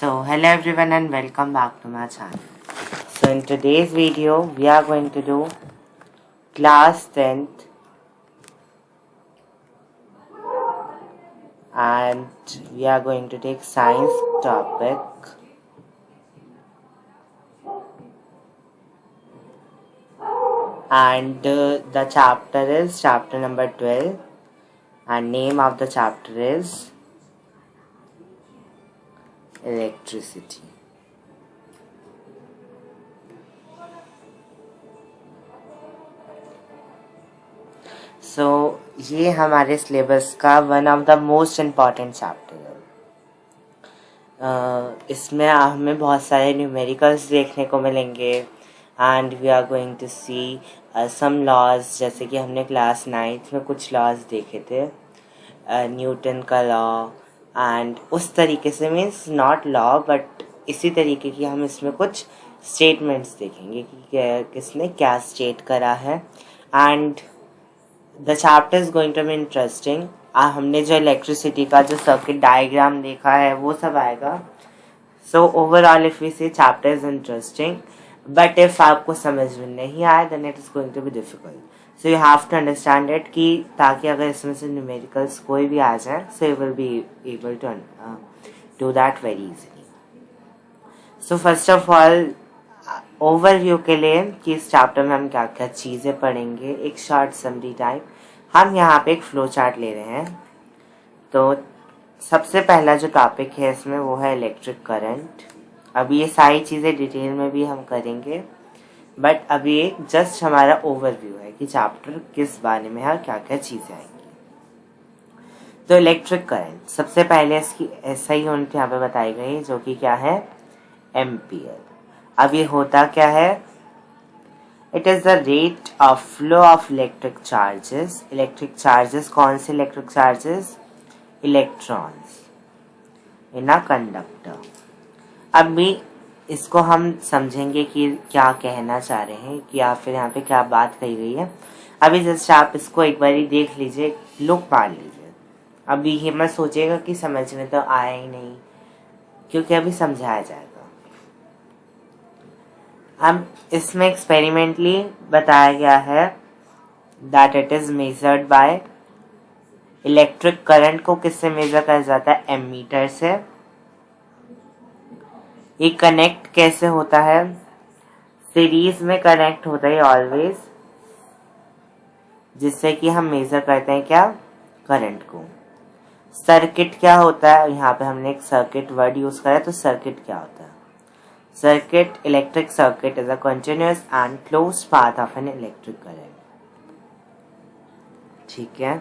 So hello everyone and welcome back to my channel. So in today's video we are going to do class 10th and we are going to take science topic. And the chapter is chapter number 12 and name of the chapter is electricity. सो ये हमारे syllabus का one of the most important chapter है. इसमें हमें बहुत सारे numericals देखने को मिलेंगे and we are going to see some laws, जैसे कि हमने क्लास 9th में कुछ लॉज देखे थे, न्यूटन का लॉ एंड उस तरीके से, मीन्स नॉट लॉ बट इसी तरीके की हम इसमें कुछ स्टेटमेंट्स देखेंगे कि किसने क्या स्टेट करा है. And the chapter is going to be interesting. हमने जो इलेक्ट्रिसिटी का जो सर्किट डायग्राम देखा है वो सब आएगा. So overall if we say chapter is interesting, but if आपको समझ में नहीं आए then it is going to be difficult. So you have to understand it कि ताकि अगर इसमें से न्यूमेरिकल्स कोई भी आ जाए so you will be able to do that very easily. So first of all overview के लिए कि इस चैप्टर में हम क्या क्या चीज़ें पढ़ेंगे, एक शॉर्ट समरी टाइप. हम यहाँ पे एक फ्लो चार्ट ले रहे हैं. तो सबसे पहला जो टॉपिक है इसमें वो है इलेक्ट्रिक करंट. अभी ये सारी चीज़ें डिटेल में भी हम करेंगे, बट अभी एक जस्ट हमारा ओवरव्यू है कि चैप्टर किस बारे में है और क्या क्या चीज़ें आएंगी. तो इलेक्ट्रिक करंट सबसे पहले इसकी ऐसा ही यूनिट यहाँ पे बताई गई जो कि क्या है, एम्पियर. अब ये होता क्या है, it is the rate of flow of electric charges. Electric charges कौन से electric charges, electrons in a conductor. अब भी इसको हम समझेंगे कि क्या कहना चाह रहे हैं कि या फिर यहाँ पे क्या बात कही गई है. अभी जस्ट आप इसको एक बारी देख लीजिए, लुक मार लीजिए. अभी ये मत सोचिएगा कि समझ में तो आया ही नहीं, क्योंकि अभी समझाया जाएगा. अब इसमें एक्सपेरिमेंटली बताया गया है that it is measured by, electric current को किससे मेजर किया जाता है, एमीटर से. ये कनेक्ट कैसे होता है, सीरीज में कनेक्ट होता है ऑलवेज, जिससे कि हम मेजर करते हैं क्या, करंट को. सर्किट क्या होता है, यहाँ पे हमने एक सर्किट वर्ड यूज करा है. तो सर्किट क्या होता है, circuit, electric circuit is a continuous and closed path of an electric current. ठीक है.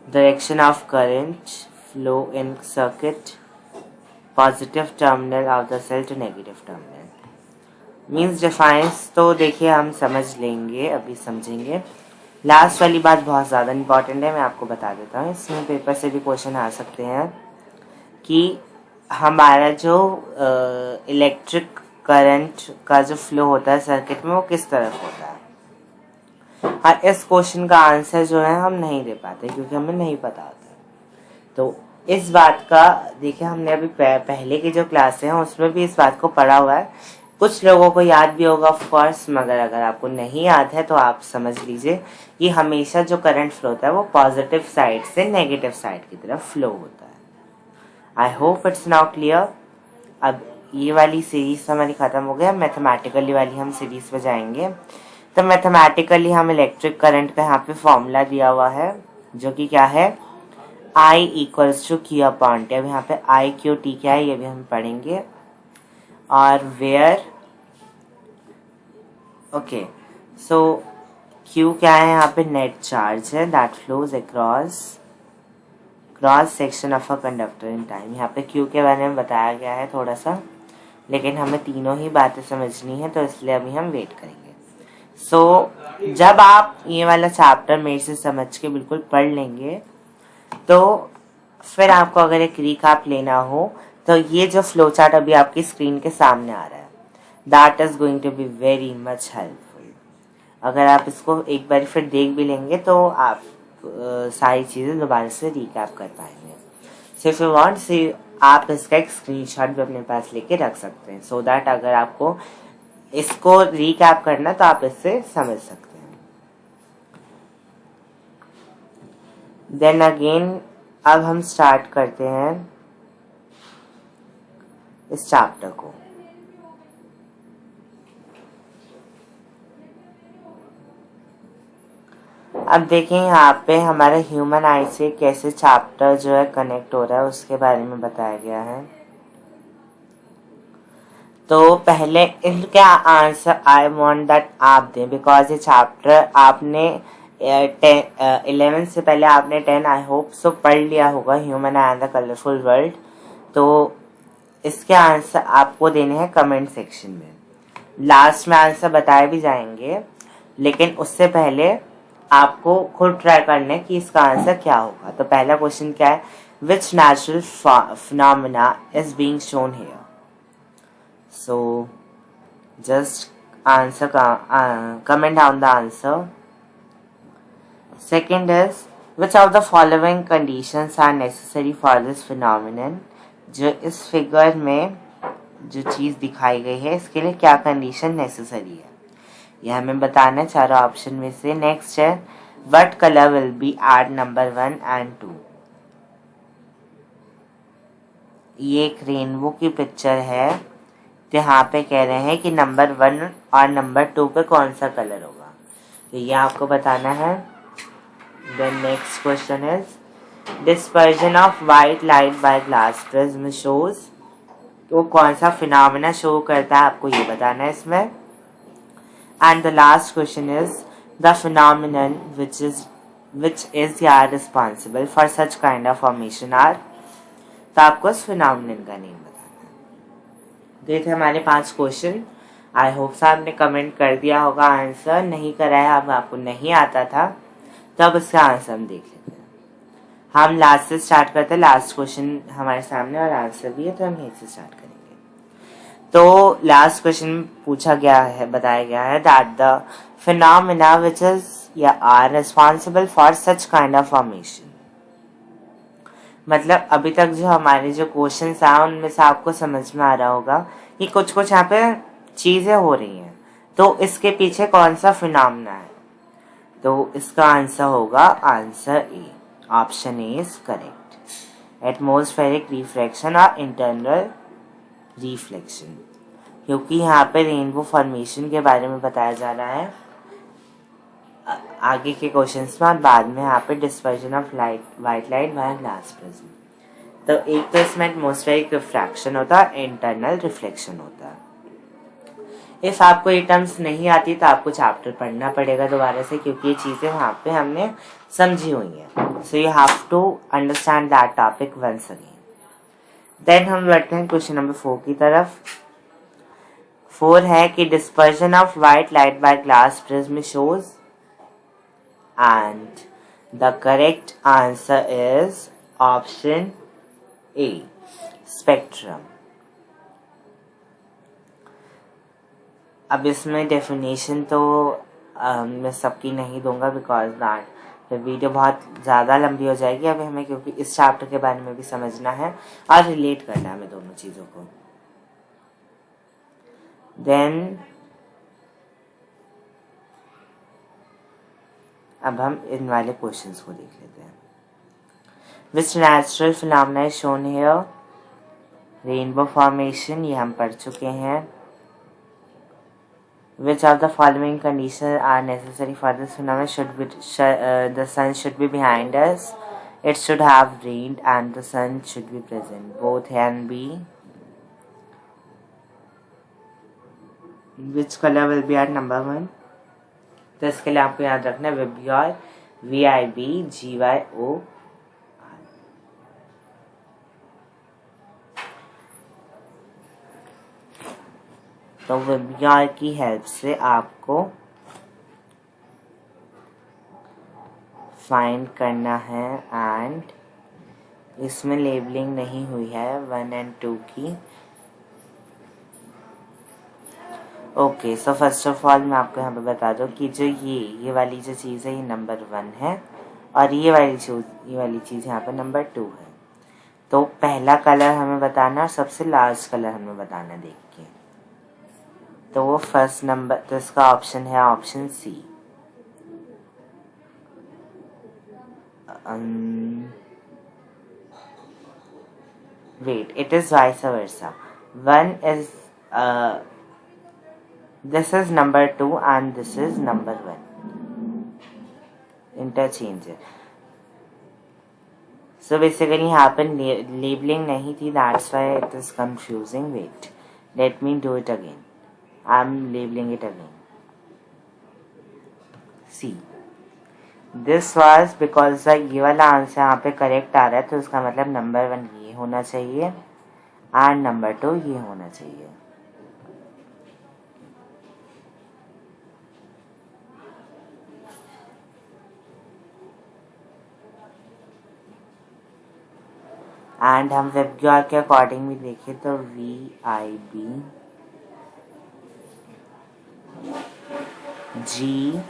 Direction of current flow in circuit, positive terminal of the cell to negative terminal. Means defines तो देखिए हम समझ लेंगे, अभी समझेंगे. लास्ट वाली बात बहुत ज़्यादा इंपॉर्टेंट है, मैं आपको बता देता हूँ. इसमें पेपर से भी क्वेश्चन आ सकते हैं कि हमारा जो इलेक्ट्रिक करंट का जो फ्लो होता है सर्किट में वो किस तरफ होता है. और इस क्वेश्चन का आंसर जो है हम नहीं दे पाते क्योंकि हमें नहीं पता होता. तो इस बात का देखिए, हमने अभी पहले की जो क्लासें हैं उसमें भी इस बात को पढ़ा हुआ है. कुछ लोगों को याद भी होगा ऑफ कोर्स, मगर अगर आपको नहीं याद है तो आप समझ लीजिए कि हमेशा जो करंट फ्लो होता है वो पॉजिटिव साइड से नेगेटिव साइड की तरफ फ्लो होता है. I hope it's now clear. अब ये वाली सीरीज हमारी खत्म हो गया, मैथमेटिकली वाली हम सीरीज पे जाएंगे. तो मैथमेटिकली हम इलेक्ट्रिक करंट का यहाँ पे फॉर्मूला दिया हुआ है जो कि क्या है, I equals to Q upon T. अब यहाँ पे I Q T क्या है ये भी हम पढ़ेंगे. और वेयर ओके, सो Q क्या है, यहाँ पे नेट चार्ज है that flows across cross section of a conductor in time. यहाँ पे Q के बारे में बताया गया है थोड़ा सा, लेकिन हमें तीनों ही बातें समझनी है तो इसलिए अभी हम वेट करेंगे. सो जब आप ये वाला चैप्टर मेरे से समझ के बिल्कुल पढ़ लेंगे तो फिर आपको अगर एक रिकैप लेना हो तो ये जो फ्लो चार्ट अभी आपकी स्क्रीन के सामने आ रहा है that is going to be very much helpful. अगर आप इसको एक बार फिर देख भी लेंगे तो आप सारी चीज़ें दोबारा से रिकैप कर पाएंगे. So if you want see आप इसका एक स्क्रीनशॉट भी अपने पास लेके रख सकते हैं, सो दैट अगर आपको इसको रीकैप करना तो आप इससे समझ सकते हैं। देन अगेन अब हम स्टार्ट करते हैं इस चैप्टर को। अब देखें यहाँ पे हमारे ह्यूमन आई से कैसे चैप्टर जो है कनेक्ट हो रहा है उसके बारे में बताया गया है। तो पहले इनका आंसर आई वांट दैट आप दें, बिकॉज ये चैप्टर आपने 11 से पहले आपने 10 आई होप सो पढ़ लिया होगा, human I and the colourful world. तो इसके आंसर आपको देने हैं कमेंट सेक्शन में। लास्ट में आंसर बताए भी जाएंगे, लेकिन उससे पहले आपको खुद ट्राई करना है कि इसका आंसर क्या होगा। तो पहला क्वेश्चन क्या है, विच natural phenomena is being shown here. So just answer comment down the answer. Second is, which of the following conditions are necessary for this phenomenon। जो इस फिगर में जो चीज दिखाई गई है इसके लिए क्या कंडीशन नेसेसरी है, यह हमें बताना है चारों ऑप्शन में से। नेक्स्ट है, what colour will be at number 1 and 2। ये एक रेनबो की पिक्चर है, तो यहाँ पे कह रहे हैं कि नंबर 1 और नंबर 2 पे कौन सा कलर होगा, तो ये आपको बताना है। Then next question is, dispersion of white light by glass prism shows. तो कौन सा फिनोमेना शो करता है आपको ये बताना है इसमें। And the last question is, the phenomenon which is यार responsible for such kind of formation are. तो आपको इस फिनोमिनन का नेम बताना है। ये थे हमारे 5 क्वेश्चन। आई होप साहब ने कमेंट कर दिया होगा आंसर, नहीं करा है अब आपको नहीं आता था, तो अब इसका आंसर हम देख लेते हैं। हम लास्ट से स्टार्ट करते हैं, लास्ट क्वेश्चन हमारे सामने और आंसर भी है, तो हम यहीं से स्टार्ट करेंगे। तो लास्ट क्वेश्चन पूछा गया है, बताया गया है that the phenomena which is या are responsible for such kind of formation. मतलब अभी तक जो हमारे जो क्वेश्चन आए उनमें से आपको समझ में आ रहा होगा कि कुछ कुछ यहाँ पे चीजें हो रही हैं, तो इसके पीछे कौन सा फिनोमेना है। तो इसका आंसर होगा answer A, option A is correct, atmospheric refraction और इंटरनल रिफ्लेक्शन। क्योंकि यहाँ पे रेनबो फॉर्मेशन के बारे में बताया जा रहा है आगे के क्वेश्चंस में, और बाद में यहाँ पे dispersion of white light by glass prism. तो एक तो इसमें एटमॉस्फेरिक रिफ्रैक्शन होता है, इंटरनल रिफ्लेक्शन होता है। इफ आपको ये टर्म्स नहीं आती तो आपको चैप्टर पढ़ना पड़ेगा दोबारा से, क्योंकि ये चीजें वहाँ पे हमने समझी हुई हैं। So you have to understand that topic once again. Then हम बढ़ते हैं क्वेश्चन नंबर 4 की तरफ। 4 है कि dispersion of white light by glass prism shows, and the correct answer is option A, spectrum. अब इसमें डेफिनेशन तो मैं सबकी नहीं दूंगा, बिकॉज दैट वीडियो बहुत ज़्यादा लंबी हो जाएगी अभी हमें, क्योंकि इस चैप्टर के बारे में भी समझना है और रिलेट करना है हमें दोनों चीज़ों को। देन अब हम इन वाले क्वेश्चंस को देख लेते हैं। विच natural phenomena is shown here, rainbow formation, ये हम पढ़ चुके हैं। Which of the following conditions are necessary for this phenomenon? The sun should be behind us, it should have rained, and the sun should be present. Both can be. Which color will be at number 1? तो इसके लिए आपको याद रखना है Vibgyor, VIBGYO। तो विब्योर की help से आपको फाइंड करना है, एंड इसमें लेबलिंग नहीं हुई है 1 and 2 की। Okay, so first of all मैं आपको यहाँ पे बता दूँ कि जो ये वाली जो चीज़ है ये नंबर 1 है, और ये वाली चीज़ यहाँ पे नंबर 2 है। तो पहला कलर हमें बताना और सबसे लास्ट कलर हमें बताना देख के। तो वो फर्स्ट नंबर, तो इसका ऑप्शन है option C. Wait, it is vice versa. One is this is number 2 and this is number 1. Interchange. So basically यहाँ पर labeling नहीं थी, that's why it is confusing. Wait, let me do it again. I'm labeling it again. See, this was because ये वाला answer यहाँ पे correct आ रहा है, तो उसका मतलब नंबर 1 ये होना चाहिए एंड नंबर 2 ये होना चाहिए। एंड हम वेबग्योर के अकॉर्डिंग भी देखें तो VIB GYOR,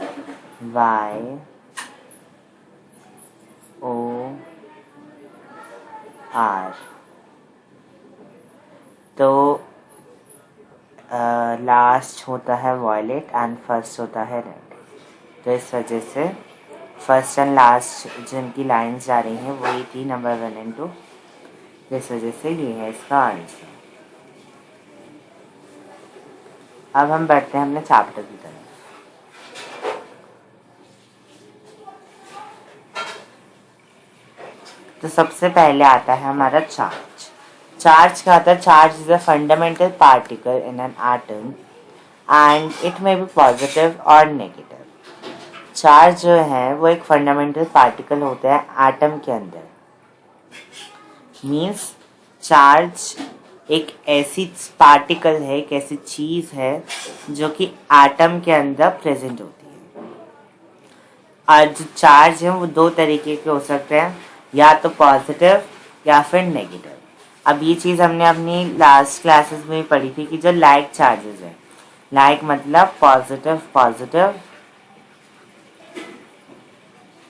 तो लास्ट होता है वॉयलेट एंड फर्स्ट होता है रेड। तो इस वजह से फर्स्ट एंड लास्ट जिनकी लाइंस जा रही हैं वही थी नंबर 1 एंड 2। इस वजह से ये है इसका आंसर। अब हम बढ़ते हैं अपने चैप्टर की तरफ। तो सबसे पहले आता है हमारा चार्ज। चार्ज क्या होता है? Charge is a fundamental particle in an atom and it may be positive और नेगेटिव। चार्ज जो है वो एक फंडामेंटल पार्टिकल होता है एटम के अंदर। मीन्स चार्ज एक ऐसी पार्टिकल है, एक ऐसी चीज है जो कि एटम के अंदर प्रेजेंट होती है। और जो चार्ज है वो दो तरीके के हो सकते हैं, या तो पॉजिटिव या फिर नेगेटिव। अब ये चीज़ हमने अपनी लास्ट क्लासेस में पढ़ी थी कि जो लाइक चार्जेस है, लाइक मतलब पॉजिटिव पॉजिटिव,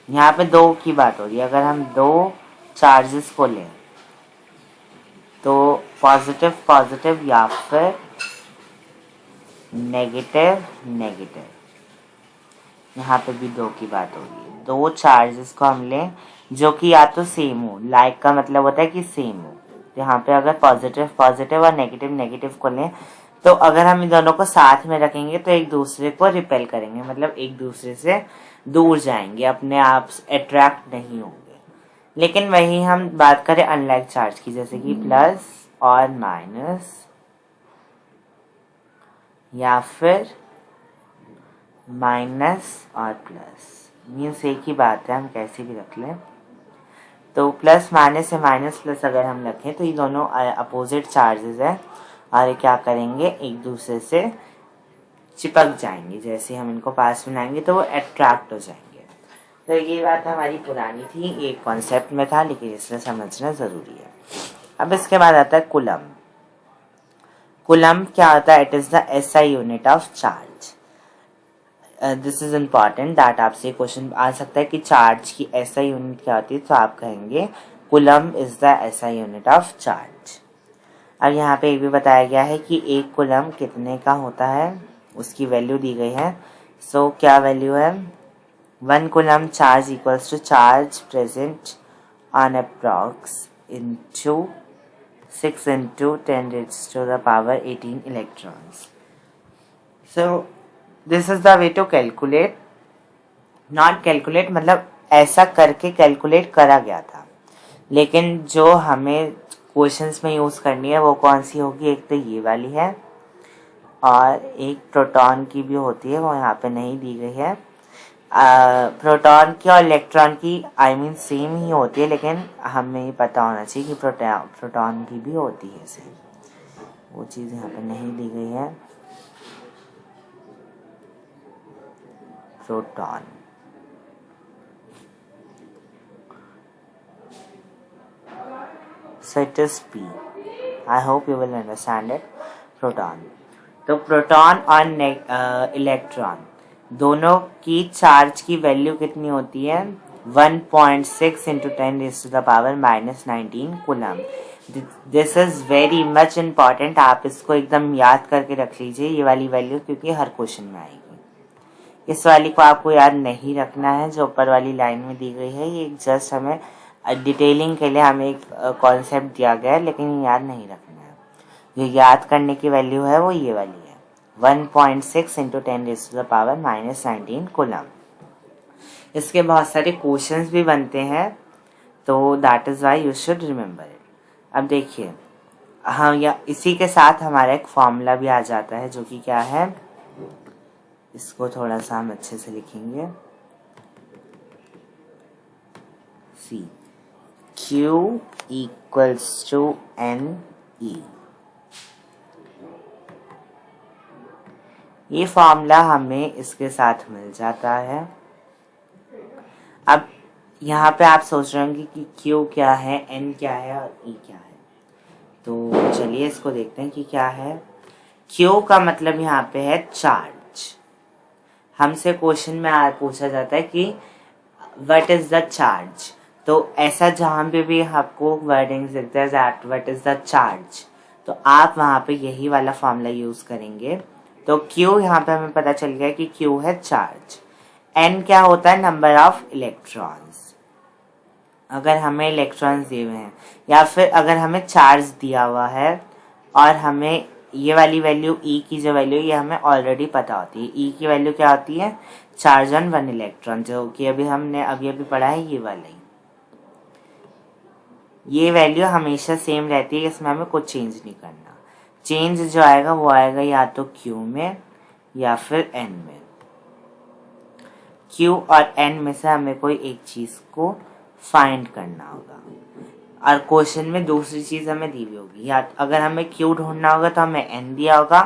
यहाँ पे दो की बात हो रही है। अगर हम दो चार्जेस को लें तो पॉजिटिव पॉजिटिव या फिर नेगेटिव नेगेटिव, यहाँ पे भी दो की बात हो रही है। दो चार्जेस को हम लें जो कि या तो सेम हो, लाइक का मतलब होता है कि सेम हो। यहाँ पे अगर पॉजिटिव पॉजिटिव और नेगेटिव नेगेटिव को लें तो अगर हम इन दोनों को साथ में रखेंगे तो एक दूसरे को रिपेल करेंगे, मतलब एक दूसरे से दूर जाएंगे, अपने आप अट्रैक्ट नहीं होंगे। लेकिन वही हम बात करें अनलाइक चार्ज की, जैसे कि प्लस और माइनस या फिर माइनस और प्लस, मीन्स एक ही बात है, हम कैसे भी रख लें। तो प्लस माइनस से माइनस प्लस अगर हम रखें तो ये दोनों अपोजिट चार्जेस हैं और ये क्या करेंगे, एक दूसरे से चिपक जाएंगे। जैसे हम इनको पास में लाएंगे तो वो अट्रैक्ट हो जाएंगे। तो ये बात हमारी पुरानी थी, एक कॉन्सेप्ट में था, लेकिन इसमें समझना ज़रूरी है। अब इसके बाद आता है कूलम। कूलम क्या होता है? It is the SI unit of charge. This is important that आपसे क्वेश्चन आ सकता है कि चार्ज की SI यूनिट क्या होती है, तो आप कहेंगे coulomb is the SI unit of charge. अब यहाँ पे ये भी बताया गया है कि एक कूलम कितने का होता है, उसकी वैल्यू दी गई है। सो क्या वैल्यू है? 1 coulomb charge equals to charge present on approx into 6 into 10 raised to the power 18 electrons. So this is the way to calculate, not calculate मतलब ऐसा करके कैलकुलेट करा गया था, लेकिन जो हमें क्वेश्चंस में यूज़ करनी है वो कौन सी होगी? एक तो ये वाली है और एक प्रोटॉन की भी होती है, वो यहाँ पे नहीं दी गई है। प्रोटॉन की और इलेक्ट्रॉन की आई मीन सेम ही होती है, लेकिन हमें ये पता होना चाहिए कि प्रोटॉन की भी होती है सेम, वो चीज़ यहाँ पे नहीं दी गई है। Proton, so it is P. I hope you will understand it. Proton, तो प्रोटॉन और इलेक्ट्रॉन दोनों की चार्ज की वैल्यू कितनी होती है? 1.6 into 10 raised to the power -19 coulomb. This is very much important, आप इसको एकदम याद करके रख लीजिए ये वाली वैल्यू, क्योंकि हर क्वेश्चन में आएगी। इस वाली को आपको याद नहीं रखना है जो ऊपर वाली लाइन में दी गई है, ये जस्ट हमें डिटेलिंग के लिए हमें एक कॉन्सेप्ट दिया गया है, लेकिन याद नहीं रखना है। जो याद करने की वैल्यू है वो ये वाली है, 1.6 into 10 raised to the power -19 coulomb. इसके बहुत सारे क्वेश्चंस भी बनते हैं, तो that is why you should remember it. अब देखिए, हाँ, या इसी के साथ हमारा एक फॉर्मूला भी आ जाता है, जो कि क्या है, इसको थोड़ा सा हम अच्छे से लिखेंगे। सी Q equals to NE। ये फॉर्मूला हमें इसके साथ मिल जाता है। अब यहाँ पे आप सोच रहे होंगे कि Q क्या है, N क्या है और E क्या है, तो चलिए इसको देखते हैं कि क्या है। Q का मतलब यहाँ पे है चार्ज। हमसे क्वेश्चन में पूछा जाता है कि व्हाट इज द चार्ज, तो ऐसा जहाँ पे भी आपको वर्डिंग दिखता है that what is the charge, तो आप वहाँ पे यही वाला फॉर्मूला यूज करेंगे। तो Q यहाँ पे हमें पता चल गया कि Q है चार्ज। N क्या होता है, नंबर ऑफ इलेक्ट्रॉन्स। अगर हमें इलेक्ट्रॉन्स दिए हुए हैं या फिर अगर हमें चार्ज दिया हुआ है और हमें ये वाली वैल्यू E की जो वैल्यू ये हमें ऑलरेडी पता होती है। E की वैल्यू क्या होती है, चार्ज ऑन 1 इलेक्ट्रॉन, जो कि अभी हमने अभी पढ़ा है ये वाली। ये वैल्यू हमेशा सेम रहती है, इसमें हमें कुछ चेंज नहीं करना। चेंज जो आएगा वो आएगा या तो Q में या फिर N में। Q और N में से हमें कोई एक चीज को फाइंड करना होगा, और क्वेश्चन में दूसरी चीज हमें दी हुई होगी। या अगर हमें Q ढूंढना होगा तो हमें N दिया होगा,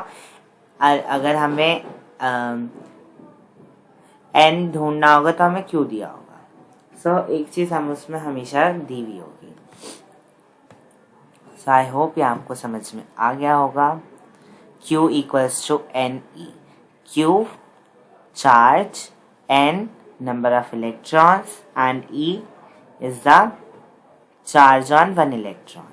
और अगर हमें N ढूंढना होगा तो हमें Q दिया होगा। एक चीज हम उसमें हमेशा दी हुई होगी। आई होप ये आपको समझ में आ गया होगा। Q equals to NE। Q charge, N number of electrons and E is the charge on 1 electron।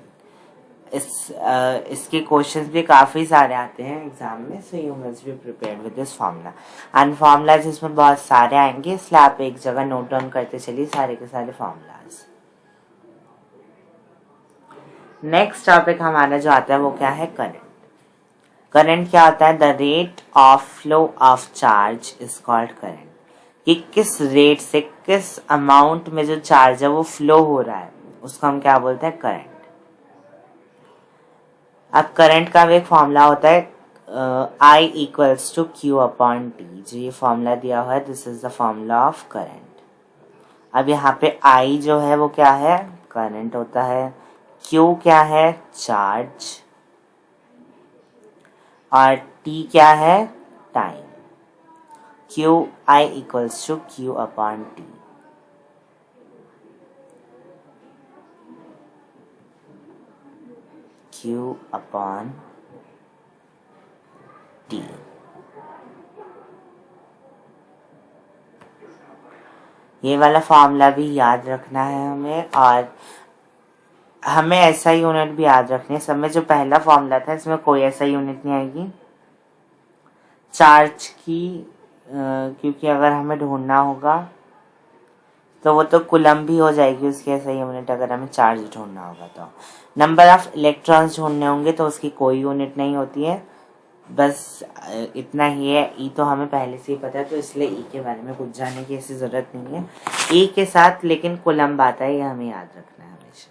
इसके क्वेश्चंस भी काफ़ी सारे आते हैं एग्जाम में, so you must be prepared with this formula. And formulas इसमें बहुत सारे आएंगे, इसलिए आप एक जगह नोट डाउन करते चलिए सारे के सारे फार्मूलाज। नेक्स्ट टॉपिक हमारा जो आता है वो क्या है, करंट। करंट क्या होता है, the rate of flow of charge is called current. कि किस रेट से, किस अमाउंट में जो चार्ज है वो फ्लो हो रहा है, उसको हम क्या बोलते हैं, करंट। अब करंट का भी एक फॉर्मूला होता है, I equals to Q upon T। जो ये फॉर्मूला दिया हुआ है, this is the formula of current. अब यहाँ पे I जो है वो क्या है, करंट होता है। Q क्या है, चार्ज, और T क्या है, time. I equals to Q upon T। Q upon T। ये वाला फॉर्मूला भी याद रखना है हमें, और हमें ऐसा यूनिट भी याद रखनी है। सब में जो पहला फॉर्मूला था इसमें कोई ऐसा यूनिट नहीं आएगी चार्ज की, क्योंकि अगर हमें ढूंढना होगा तो वो तो कूलम भी हो जाएगी उसकी ऐसा यूनिट, अगर हमें चार्ज ढूंढना होगा। तो नंबर ऑफ इलेक्ट्रॉन्स ढूंढने होंगे तो उसकी कोई यूनिट नहीं होती है, बस इतना ही है। ई तो हमें पहले से ही पता है, तो इसलिए ई के बारे में कुछ जानने की ऐसी जरूरत नहीं है। ई के साथ लेकिन कूलम आता है, ये हमें याद रखना है हमेशा।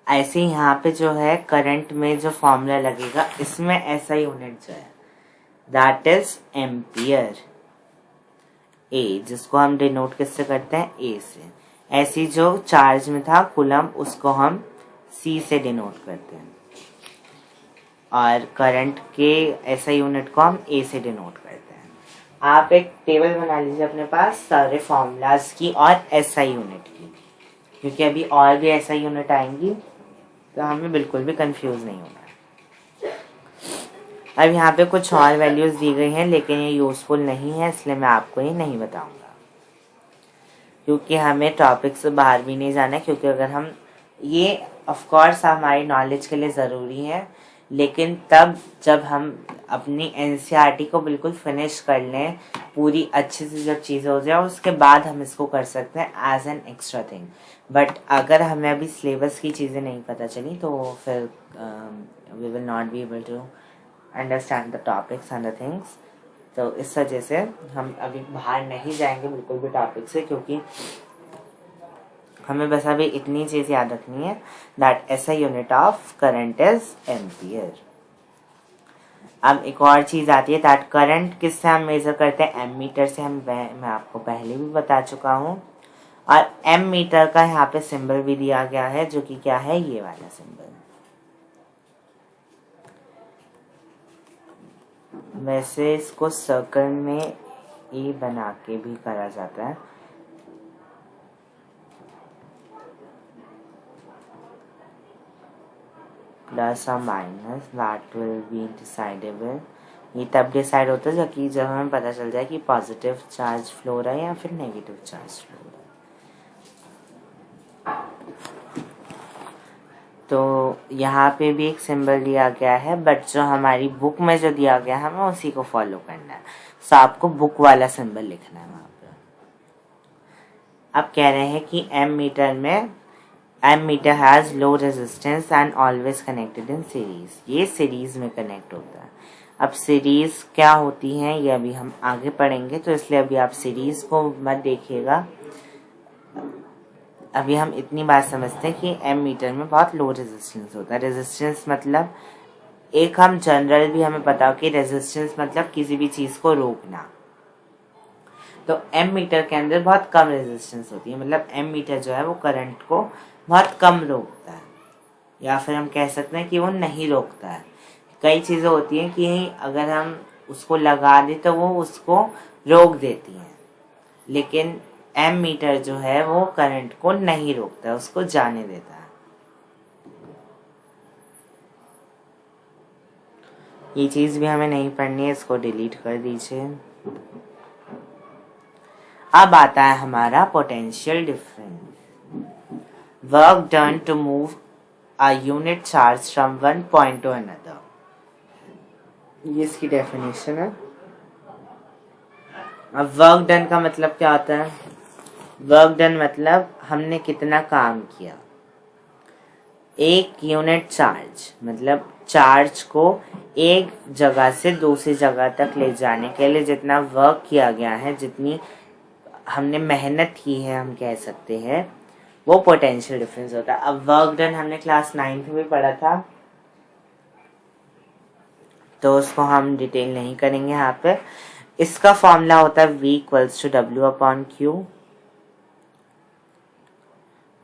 ऐसे यहाँ पे जो है करंट में जो फॉर्मूला लगेगा, इसमें ऐसा यूनिट जो है दैट इज एम्पियर। ए, जिसको हम डिनोट किससे करते हैं, ए से। ऐसी जो चार्ज में था कूलम, उसको हम सी से डिनोट करते हैं, और करंट के ऐसा यूनिट को हम ए से डिनोट करते हैं। आप एक टेबल बना लीजिए अपने पास सारे फॉर्मूलाज की और एसआई यूनिट की, क्योंकि अभी और भी एसआई यूनिट आएंगी, तो हमें बिल्कुल भी कंफ्यूज नहीं होना है। अब यहाँ पे कुछ और वैल्यूज दी गई हैं, लेकिन ये यूजफुल नहीं है, इसलिए मैं आपको ये नहीं बताऊंगा। क्योंकि हमें टॉपिक से बाहर भी नहीं जाना है, क्योंकि अगर हम ये ऑफ कोर्स हमारी नॉलेज के लिए ज़रूरी है, लेकिन तब जब हम अपनी एनसीईआरटी को बिल्कुल फिनिश कर लें, पूरी अच्छे से जब चीज़ें हो जाए, उसके बाद हम इसको कर सकते हैं as an extra thing. But अगर हमें अभी सिलेबस की चीज़ें नहीं पता चली तो फिर we will not be able to understand the topics and the things. तो इस वजह से हम अभी बाहर नहीं जाएंगे बिल्कुल भी टॉपिक से, क्योंकि हमें बस अभी इतनी चीज़ याद रखनी है दैट ऐसा unit of current is ampere. अब एक और चीज़ आती है दैट करंट किससे हम मेजर करते हैं, एमीटर से। मैं आपको पहले भी बता चुका हूँ। और एम मीटर का यहाँ पे सिंबल भी दिया गया है, जो कि क्या है, ये वाला सिंबल। वैसे इसको सर्कल में ए बना के भी करा जाता है। प्लस और minus that will be decidable. ये तब डिसाइड होता है जब हमें पता चल जाए कि पॉजिटिव चार्ज फ्लो हो रहा है या फिर नेगेटिव चार्ज फ्लो हो रहा है। तो यहाँ पे भी एक सिंबल दिया गया है, बट जो हमारी बुक में जो दिया गया है हमें उसी को फॉलो करना है। सो आपको बुक वाला सिंबल लिखना है वहाँ पे। अब कह रहे हैं कि ammeter has low resistance and always connected in series. ये सीरीज में कनेक्ट होता है। अब सीरीज क्या होती है ये अभी हम आगे पढ़ेंगे, तो इसलिए अभी आप सीरीज को मत देखिएगा। अभी हम इतनी बात समझते हैं कि एम मीटर में बहुत लो रेजिस्टेंस होता है। रेजिस्टेंस मतलब एक हम जनरल भी हमें पता हो कि रेजिस्टेंस मतलब किसी भी चीज़ को रोकना। तो एम मीटर के अंदर बहुत कम रेजिस्टेंस होती है, मतलब एम मीटर जो है वो करंट को बहुत कम रोकता है, या फिर हम कह सकते हैं कि वो नहीं रोकता है। कई चीज़ें होती हैं कि अगर हम उसको लगा दें तो वो उसको रोक देती हैं, लेकिन एम मीटर जो है वो करंट को नहीं रोकता है, उसको जाने देता है। ये चीज़ भी हमें नहीं पढ़नी है, इसको डिलीट कर दीजिए। अब आता है हमारा potential difference. Work done to move a unit charge from one point to another. ये इसकी डेफिनेशन है। अब वर्क डन का मतलब क्या होता है? वर्क डन मतलब हमने कितना काम किया। एक यूनिट चार्ज मतलब चार्ज को एक जगह से दूसरी जगह तक ले जाने के लिए जितना वर्क किया गया है, जितनी हमने मेहनत की है, हम कह सकते हैं, वो पोटेंशियल डिफरेंस होता है। अब वर्क डन हमने क्लास 9 में पढ़ा था, तो उसको हम डिटेल नहीं करेंगे यहाँ पे। इसका फॉर्मूला होता है V = W/Q।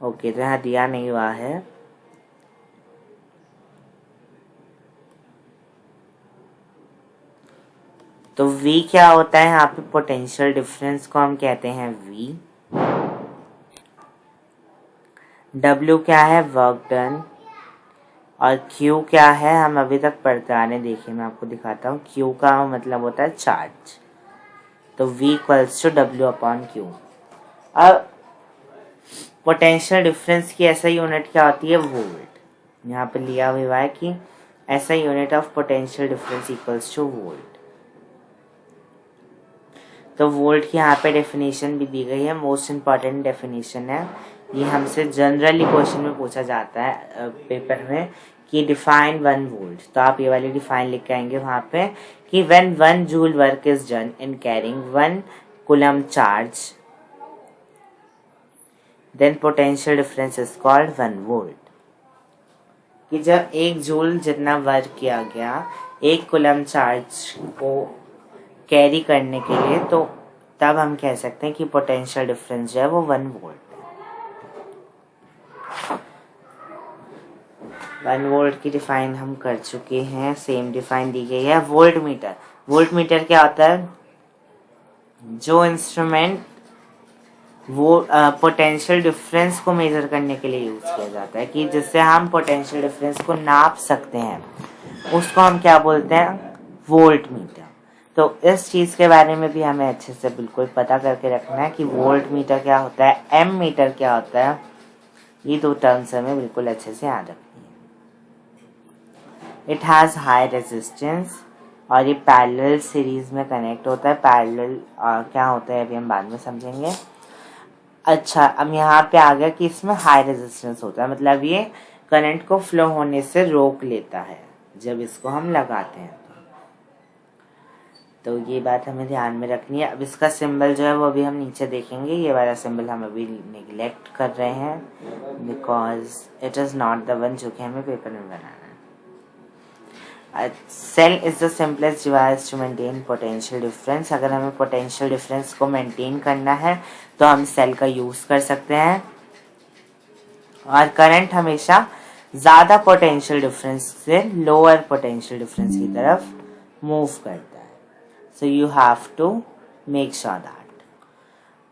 ओके, तो यहाँ दिया नहीं हुआ है। तो V क्या होता है यहाँ पे? पोटेंशियल डिफरेंस को हम कहते हैं V। W क्या है? Work done. और Q क्या है? हम अभी तक पढ़ते आ रहे हैं, देखिए मैं आपको दिखाता हूँ। Q का मतलब होता है चार्ज। तो V = W/Q। अब पोटेंशियल डिफरेंस की ऐसा यूनिट क्या होती है? वोल्ट। यहाँ पे लिया हुआ है कि ऐसा unit of potential difference equals two volt. तो वोल्ट की यहाँ पे डेफिनेशन भी दी गई है, मोस्ट इम्पॉर्टेंट डेफिनेशन है। ये हमसे जनरली क्वेश्चन में पूछा जाता है पेपर में कि डिफाइन 1 वोल्ट। तो आप ये वाली डिफाइन लिख के आएंगे वहाँ पे कि when 1 joule work is done in carrying 1 coulomb charge, then potential difference is called 1 volt. कि जब 1 जूल जितना वर्क किया गया 1 कूलम चार्ज को कैरी करने के लिए, तो तब हम कह सकते हैं कि पोटेंशियल डिफरेंस जो है वो 1 वोल्ट है। 1 वोल्ट की डिफाइन हम कर चुके हैं। सेम डिफाइन दी गई है वोल्ट मीटर। वोल्ट मीटर क्या होता है? जो इंस्ट्रूमेंट वो पोटेंशियल डिफरेंस को मेजर करने के लिए यूज किया जाता है, कि जिससे हम पोटेंशियल डिफरेंस को नाप सकते हैं, उसको हम क्या बोलते हैं? Volt meter. तो इस चीज़ के बारे में भी हमें अच्छे से बिल्कुल पता करके रखना है कि वोल्ट मीटर क्या होता है, एम मीटर क्या होता है। ये दो टर्म्स हमें बिल्कुल अच्छे से याद रखनी है। इट हैज़ हाई रेजिस्टेंस और ये पैरेलल सीरीज में कनेक्ट होता है। पैरेलल क्या होता है अभी हम बाद में समझेंगे। अच्छा, अब यहाँ पे आ गया कि इसमें हाई रेजिस्टेंस होता है, मतलब ये करंट को फ्लो होने से रोक लेता है जब इसको हम लगाते हैं। तो ये बात हमें ध्यान में रखनी है। अब इसका सिंबल जो है वो अभी हम नीचे देखेंगे। ये वाला सिंबल हम अभी नेग्लेक्ट कर रहे हैं because it is not the one जो कि हमें पेपर में बनाना है। Cell is the simplest device to maintain potential difference. अगर हमें पोटेंशियल डिफरेंस को मेंटेन करना है तो हम सेल का यूज़ कर सकते हैं। और करंट हमेशा ज़्यादा पोटेंशियल डिफरेंस से लोअर पोटेंशियल डिफरेंस की तरफ मूव करता है। So you have to make sure that।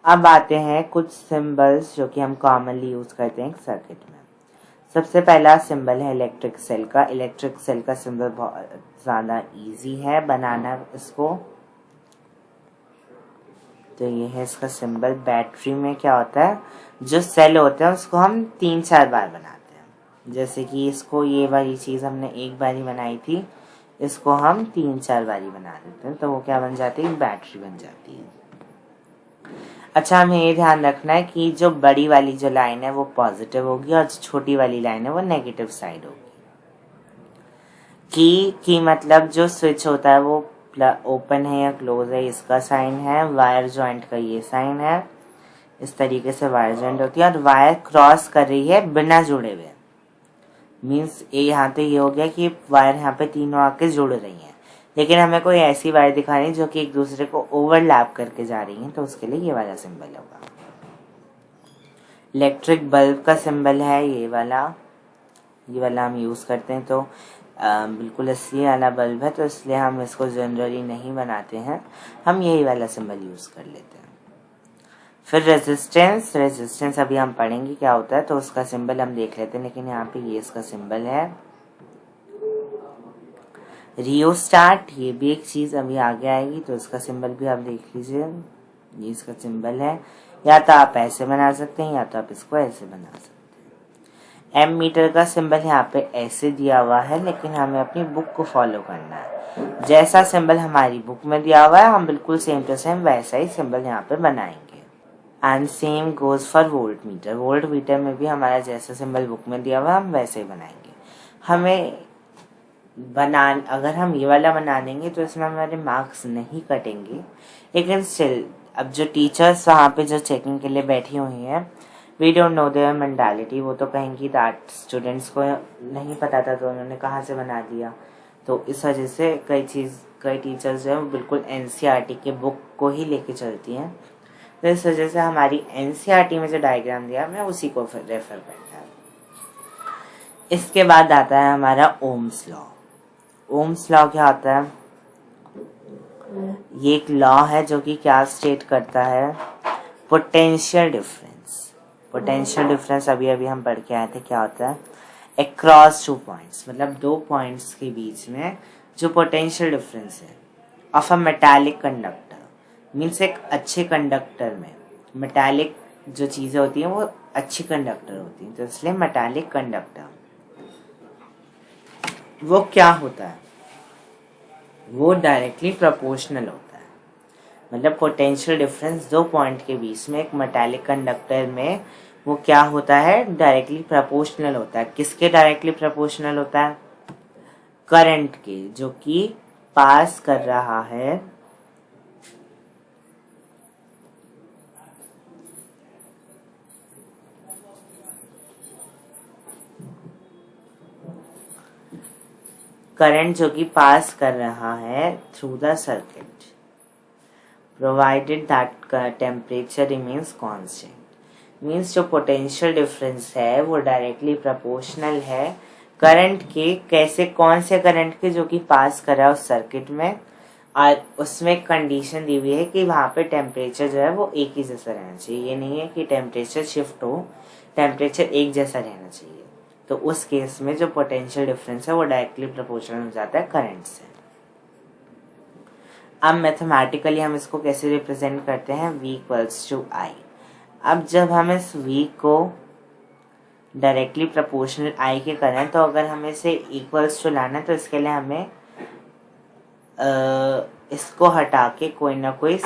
अब आते हैं कुछ सिंबल्स जो कि हम कॉमनली यूज करते हैं सर्किट में। सबसे पहला सिंबल है इलेक्ट्रिक सेल का। इलेक्ट्रिक सेल का सिंबल बहुत ज़्यादा इजी है बनाना इसको। तो ये है इसका सिंबल। बैटरी में क्या होता है, जो सेल होते हैं उसको हम 3-4 बार बनाते हैं। जैसे कि इसको, ये वाली चीज़ हमने एक बार ही बनाई थी, इसको हम 3-4 बारी बना देते हैं तो वो क्या बन जाती है, बैटरी बन जाती है। अच्छा, हमें ये ध्यान रखना है कि जो बड़ी वाली जो लाइन है वो पॉजिटिव होगी और जो छोटी वाली लाइन है वो नेगेटिव साइड होगी। की मतलब जो स्विच होता है वो ओपन है या क्लोज है, इसका साइन है। वायर जॉइंट का ये साइन है। इस तरीके से वायर जॉइंट होती है और वायर क्रॉस कर रही है बिना जुड़े हुए। मीन्स ये यहाँ पे ये हो गया कि वायर यहाँ पे तीनों आके जुड़ रही हैं, लेकिन हमें कोई ऐसी वायर दिखानी जो कि एक दूसरे को ओवरलैप करके जा रही हैं, तो उसके लिए ये वाला सिंबल होगा। इलेक्ट्रिक बल्ब का सिंबल है ये वाला हम यूज़ करते हैं। तो बिल्कुल असली वाला बल्ब है, तो इसलिए हम इसको जनरली नहीं बनाते हैं, हम यही वाला सिंबल यूज़ कर लेते हैं। फिर रेजिस्टेंस अभी हम पढ़ेंगे क्या होता है, तो उसका सिंबल हम देख लेते हैं, लेकिन यहाँ पे ये इसका सिंबल है। रियोस्टाट, ये भी एक चीज़ अभी आगे आएगी, तो इसका सिंबल भी आप देख लीजिए। ये इसका सिंबल है। या तो आप ऐसे बना सकते हैं या तो आप इसको ऐसे बना सकते हैं। एम मीटर का सिंबल यहाँ पे ऐसे दिया हुआ है, लेकिन हमें अपनी बुक को फॉलो करना है। जैसा सिंबल हमारी बुक में दिया हुआ है हम बिल्कुल सेम टू सेम वैसा ही सिंबल यहाँ पे बनाएंगे। And same goes for volt meter. Volt meter में भी हमारा जैसा सिंबल बुक में दिया हुआ हम वैसे ही बनाएंगे। हमें अगर हम ये वाला बना देंगे तो इसमें हमारे मार्क्स नहीं कटेंगे, लेकिन स्टिल अब जो टीचर्स वहाँ पे जो चेकिंग के लिए बैठी हुई हैं, we don't know their mentality. वो तो कहेंगी दैट स्टूडेंट्स को नहीं पता था तो उन्होंने कहाँ से बना दिया। तो इस वजह से कई टीचर्स जो है वो बिल्कुल एनसीईआरटी के बुक को ही लेके चलती हैं। तो इस वजह से हमारी एनसीईआरटी में जो डायग्राम दिया मैं उसी को रेफर करता हूँ। इसके बाद आता है हमारा ओम्स लॉ। ओम्स लॉ क्या होता है, ये एक लॉ है जो कि क्या स्टेट करता है, पोटेंशियल डिफरेंस अभी हम पढ़ के आए थे क्या होता है, अक्रॉस 2 पॉइंट्स, मतलब 2 पॉइंट्स के बीच में जो पोटेंशियल डिफरेंस है of a metallic conductor. Means एक अच्छे कंडक्टर में मेटालिक जो चीज़ें होती हैं वो अच्छी कंडक्टर होती हैं, तो इसलिए मेटालिक कंडक्टर वो क्या होता है, वो डायरेक्टली प्रोपोर्शनल होता है। मतलब पोटेंशियल डिफरेंस 2 पॉइंट के बीच में एक मेटालिक कंडक्टर में वो क्या होता है, डायरेक्टली प्रोपोर्शनल होता है। किसके डायरेक्टली प्रोपोर्शनल होता है, करंट के, जो कि पास कर रहा है करंट जो कि पास कर रहा है through the circuit, provided that temperature remains constant. Means जो पोटेंशियल डिफरेंस है वो डायरेक्टली प्रोपोर्शनल है करंट के, कैसे, कौन से करंट के, जो कि पास कर रहा है उस सर्किट में, और उसमें कंडीशन दी हुई है कि वहाँ पे टेम्परेचर जो है वो एक ही जैसा रहना चाहिए। ये नहीं है कि टेम्परेचर शिफ्ट हो, टेम्परेचर एक जैसा रहना चाहिए। तो उस केस में जो पोटेंशियल डिफरेंस है वो डायरेक्टली प्रोपोर्शनल हो जाता है करंट से। अब मैथमेटिकली हम इसको कैसे रिप्रेजेंट करते हैं, v इक्वल्स टू I। अब जब हम इस v को डायरेक्टली प्रोपोर्शनल I के करें तो अगर हमें इसे इक्वल्स टू लाना है तो इसके लिए हमें इसको हटा के कोई ना कोई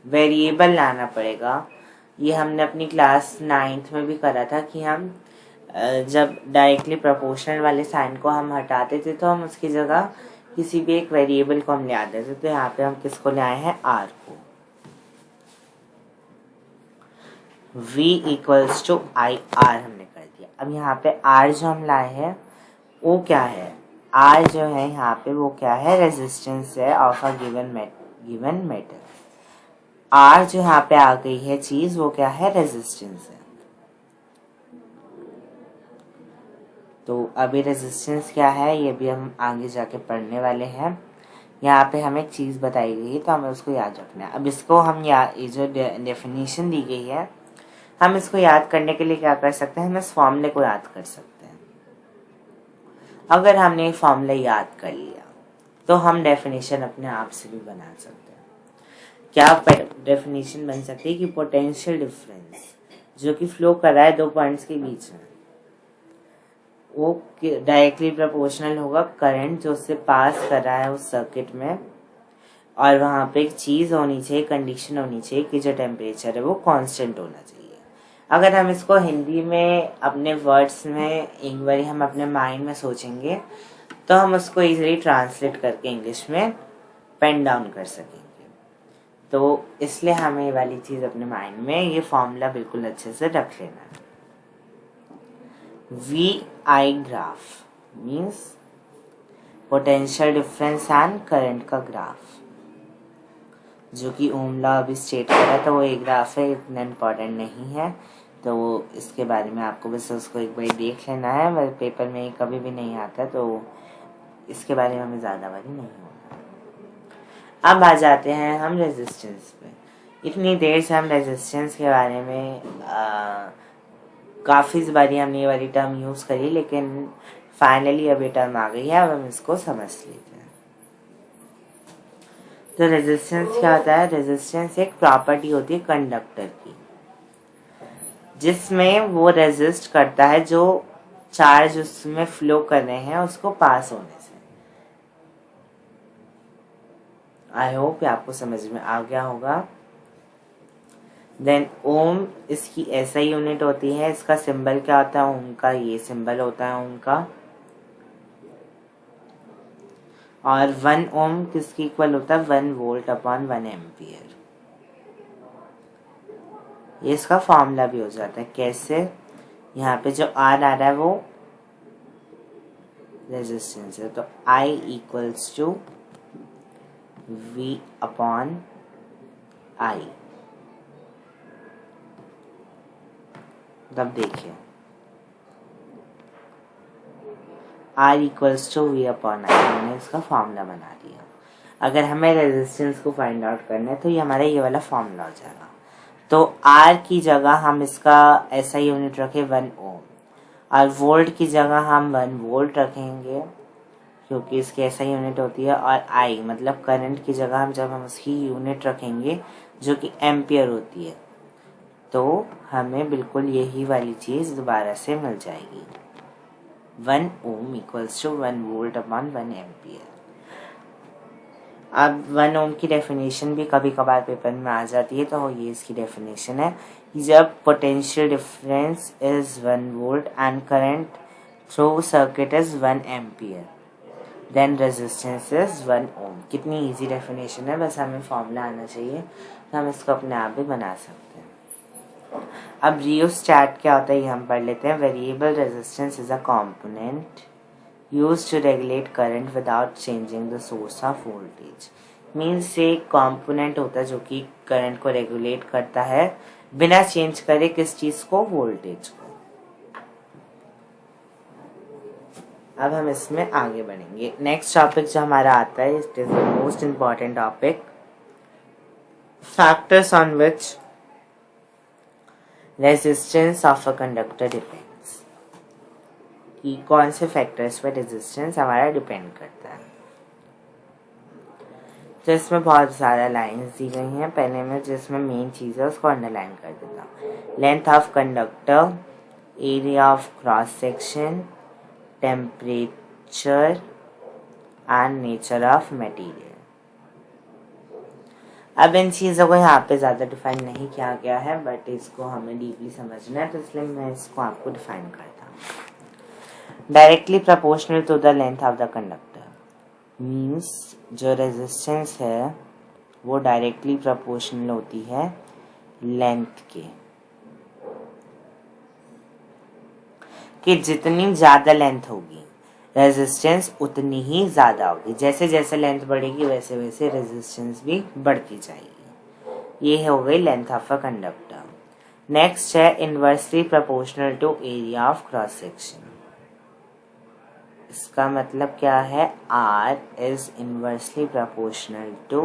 वेरिएबल लाना पड़ेगा। ये हमने अपनी क्लास 9th में भी करा था कि हम जब डायरेक्टली प्रोपोर्शनल वाले साइन को हम हटाते थे तो हम उसकी जगह किसी भी एक वेरिएबल को हम ले आते थे। तो यहाँ पे हम किसको ले आए हैं, r को। v equals to I r हमने कर दिया। अब यहाँ पे r जो हम लाए हैं वो क्या है, r जो है यहाँ पे वो क्या है, रेजिस्टेंस है of a given metal. r जो यहाँ पे आ गई है चीज वो क्या है, रेजिस्टेंस है। तो अभी रेजिस्टेंस क्या है ये भी हम आगे जाके पढ़ने वाले हैं। यहाँ पे हमें एक चीज़ बताई गई है तो हमें उसको याद रखना है। अब इसको हम ये जो डेफिनेशन दी गई है हम इसको याद करने के लिए क्या कर सकते हैं, हम इस फॉर्मूले को याद कर सकते हैं। अगर हमने ये फॉर्मूला याद कर लिया तो हम डेफिनेशन अपने आप से भी बना सकते हैं। क्या डेफिनेशन बन सकती है कि पोटेंशियल डिफरेंस जो कि फ्लो कर रहा है दो पॉइंट्स के बीच में वो डायरेक्टली प्रोपोर्शनल होगा करंट जो उससे पास कर रहा है उस सर्किट में, और वहाँ पे एक चीज़ होनी चाहिए, कंडीशन होनी चाहिए कि जो टेम्परेचर है वो कांस्टेंट होना चाहिए। अगर हम इसको हिंदी में अपने वर्ड्स में एक बार हम अपने माइंड में सोचेंगे तो हम उसको इजीली ट्रांसलेट करके इंग्लिश में पेन डाउन कर सकेंगे। तो इसलिए हमें ये वाली चीज़ अपने माइंड में ये फॉर्मूला बिल्कुल अच्छे से रख लेना है। VI graph means potential difference and current का ग्राफ, जो कि ओम लॉ अभी स्टेट करा था वो एक ग्राफ है, इतना इम्पोर्टेंट नहीं है। तो इसके बारे में आपको बस उसको एक बार देख लेना है, मेरे पेपर में कभी भी नहीं आता तो इसके बारे में हमें ज़्यादा बारी नहीं होना। अब आ जाते हैं हम रेजिस्टेंस पे। इतनी देर से हम रेजिस्टेंस के बारे में काफ़ी बारी हमने ये वाली टर्म यूज़ करी, लेकिन फाइनली अब ये टर्म आ गई है, अब हम इसको समझ लेते हैं। तो रेजिस्टेंस क्या होता है, रेजिस्टेंस एक प्रॉपर्टी होती है कंडक्टर की जिसमें वो रेजिस्ट करता है जो चार्ज उसमें फ्लो कर रहे हैं उसको पास होने से। आई होप आपको समझ में आ गया होगा। देन ओम इसकी ऐसा यूनिट होती है, इसका सिंबल क्या होता है, ओम का ये सिंबल होता है ओम का। और 1 ओम किसकी इक्वल होता है, 1 वोल्ट अपॉन 1 एम्पियर। ये इसका फॉर्मूला भी हो जाता है। कैसे, यहाँ पे जो आर आ रहा है वो रेजिस्टेंस है, तो I equals to V upon I। तब देखिए R equals to V upon I, हमने इसका फॉर्मूला बना दिया। अगर हमें रेजिस्टेंस को फाइंड आउट करना है तो ये हमारा ये वाला फॉर्मूला हो जाएगा। तो R की जगह हम इसका ऐसा यूनिट रखें 1 ओम, और वोल्ट की जगह हम 1 वोल्ट रखेंगे क्योंकि इसकी ऐसा यूनिट होती है। और I मतलब करंट की जगह हम उसकी यूनिट रखेंगे जो कि एम्पियर होती है, तो हमें बिल्कुल यही वाली चीज़ दोबारा से मिल जाएगी। 1 ohm equals to 1 volt upon 1 ampere. अब 1 ओम की डेफिनेशन भी कभी कभार पेपर में आ जाती है, तो ये इसकी डेफिनेशन है कि जब potential difference is 1 volt and current through circuit is 1 ampere then resistance is 1 ohm. कितनी इजी डेफिनेशन है, बस हमें फॉर्मूला आना चाहिए तो हम इसको अपने आप भी बना सकते हैं। अब रियोस्टैट क्या होता है ये हम पढ़ लेते हैं। Variable resistance is a component used to regulate current without changing the source of voltage। Means एक कॉम्पोनेंट होता है जो कि करंट को रेगुलेट करता है बिना चेंज करे किस चीज को, वोल्टेज को। अब हम इसमें आगे बढ़ेंगे। नेक्स्ट टॉपिक जो हमारा आता है, it is the most important topic, factors on which resistance of a conductor depends. कि कौन से फैक्टर्स पर रेजिस्टेंस हमारा डिपेंड करता है। तो इसमें बहुत सारा लाइंस दी गई हैं। पहले में जिसमें मेन चीज़ है उसको अंडरलाइन कर देता हूँ। Length of conductor, area of cross section, temperature and nature of material. अब इन चीज़ों को यहाँ पे ज़्यादा डिफाइन नहीं किया गया है, बट इसको हमें डीपली समझना है, तो इसलिए मैं इसको आपको डिफाइन करता हूँ। Directly proportional to the length of the conductor means जो रेजिस्टेंस है वो डायरेक्टली प्रोपोर्शनल होती है लेंथ के, कि जितनी ज़्यादा लेंथ होगी रेजिस्टेंस उतनी ही ज़्यादा होगी। जैसे जैसे लेंथ बढ़ेगी वैसे वैसे रेजिस्टेंस भी बढ़ती जाएगी। ये हो गई length of a conductor. Next है inversely proportional to area of cross section. इसका मतलब क्या है? R is inversely proportional to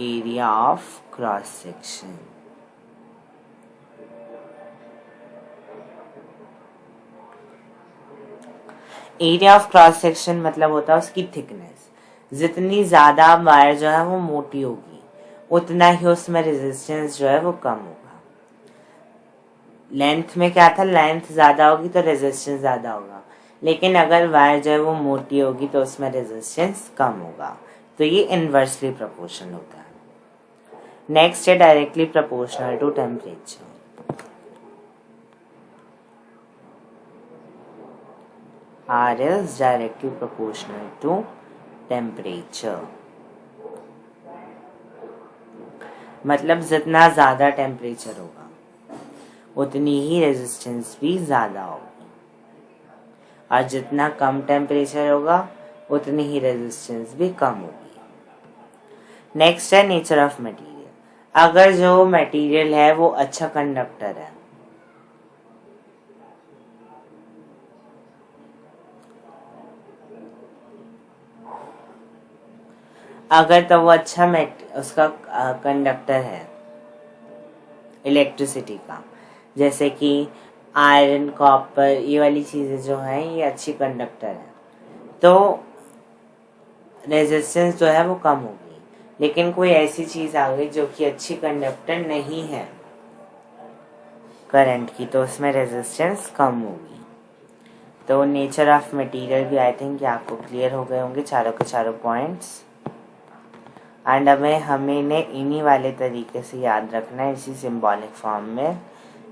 area of cross section. Area of cross section मतलब होता है उसकी थिकनेस। जितनी ज़्यादा वायर जो है वो मोटी होगी उतना ही उसमें रेजिस्टेंस जो है वो कम होगा। लेंथ में क्या था? लेंथ ज़्यादा होगी तो रेजिस्टेंस ज़्यादा होगा, लेकिन अगर वायर जो है वो मोटी होगी तो उसमें रेजिस्टेंस कम होगा। तो ये इनवर्सली प्रोपोर्शनल होता है। नेक्स्ट है directly proportional to temperature. R is directly proportional to temperature। मतलब जितना ज़्यादा टेम्परेचर होगा उतनी ही रेजिस्टेंस भी ज़्यादा होगी, और जितना कम टेम्परेचर होगा उतनी ही रेजिस्टेंस भी कम होगी। नेक्स्ट है नेचर ऑफ मटेरियल। अगर जो मटेरियल है वो अच्छा कंडक्टर है, अगर तो वो अच्छा उसका कंडक्टर है इलेक्ट्रिसिटी का, जैसे कि आयरन, कॉपर, ये वाली चीज़ें जो हैं ये अच्छी कंडक्टर है, तो रेजिस्टेंस जो है वो कम होगी। लेकिन कोई ऐसी चीज़ आ गई जो कि अच्छी कंडक्टर नहीं है करंट की, तो उसमें रेजिस्टेंस कम होगी। तो नेचर ऑफ मटेरियल भी आई थिंक आपको क्लियर हो गए होंगे चारों के चारों पॉइंट्स। एंड हमें इन्हीं वाले तरीके से याद रखना है, इसी सिंबॉलिक फॉर्म में,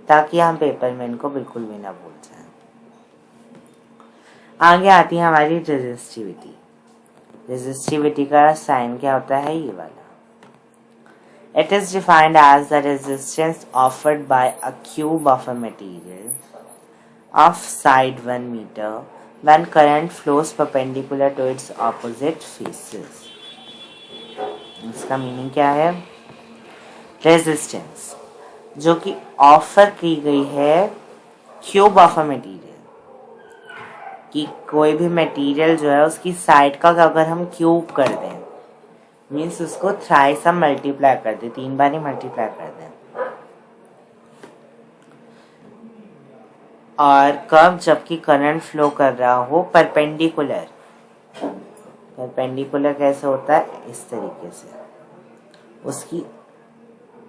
ताकि हम पेपर में इनको बिल्कुल भी ना भूल जाएं। आगे आती है हमारी रेजिस्टिविटी। रेजिस्टिविटी का साइन क्या होता है? ये वाला। It is defined as the resistance offered by a cube of a material of side 1 metre when current flows perpendicular to its opposite faces. इसका मीनिंग क्या है? रेजिस्टेंस जो कि ऑफर की गई है क्यूब ऑफ अ मटेरियल, कि कोई भी मटेरियल जो है उसकी साइड का अगर हम क्यूब कर दें, मीन्स उसको थ्राइस हम मल्टीप्लाई कर दें, 3 बार ही मल्टीप्लाई कर दें, और कब? जबकि करंट फ्लो कर रहा हो परपेंडिकुलर। परपेंडिकुलर कैसे होता है? इस तरीके से, उसकी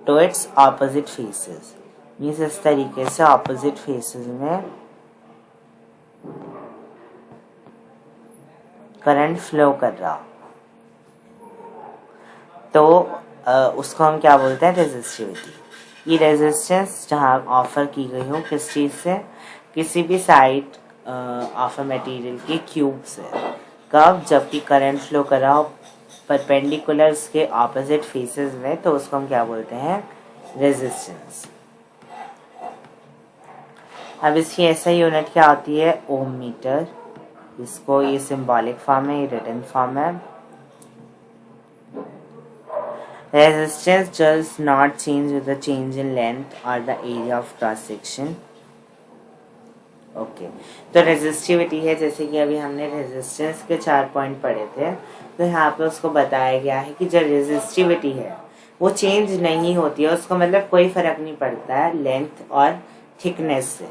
to its opposite faces, means इस तरीके से ऑपोजिट फेसेस में करंट फ्लो कर रहा, तो उसको हम क्या बोलते हैं? रेजिस्टिविटी। ये रेजिस्टेंस जहाँ ऑफर की गई हो किस चीज़ से? किसी भी साइड ऑफ अ मटेरियल के क्यूब से। कब? जबकि करंट फ्लो कर रहा हो परपेंडिकुलर उसके ऑपोजिट फेसेस में, तो उसको हम क्या बोलते हैं? रेजिस्टेंस। अब इसकी ऐसा यूनिट क्या होती है? ओम मीटर। इसको ये सिंबॉलिक फॉर्म है, ये रिटन फॉर्म है। Resistance does not change with the change in length or the area of cross section। Okay, तो रेजिस्टिविटी है, जैसे कि अभी हमने रेजिस्टेंस के 4 पॉइंट पढ़े थे, तो यहाँ पे उसको बताया गया है कि जो रेजिस्टिविटी है वो चेंज नहीं होती है, उसको मतलब कोई फर्क नहीं पड़ता है लेंथ और थिकनेस से,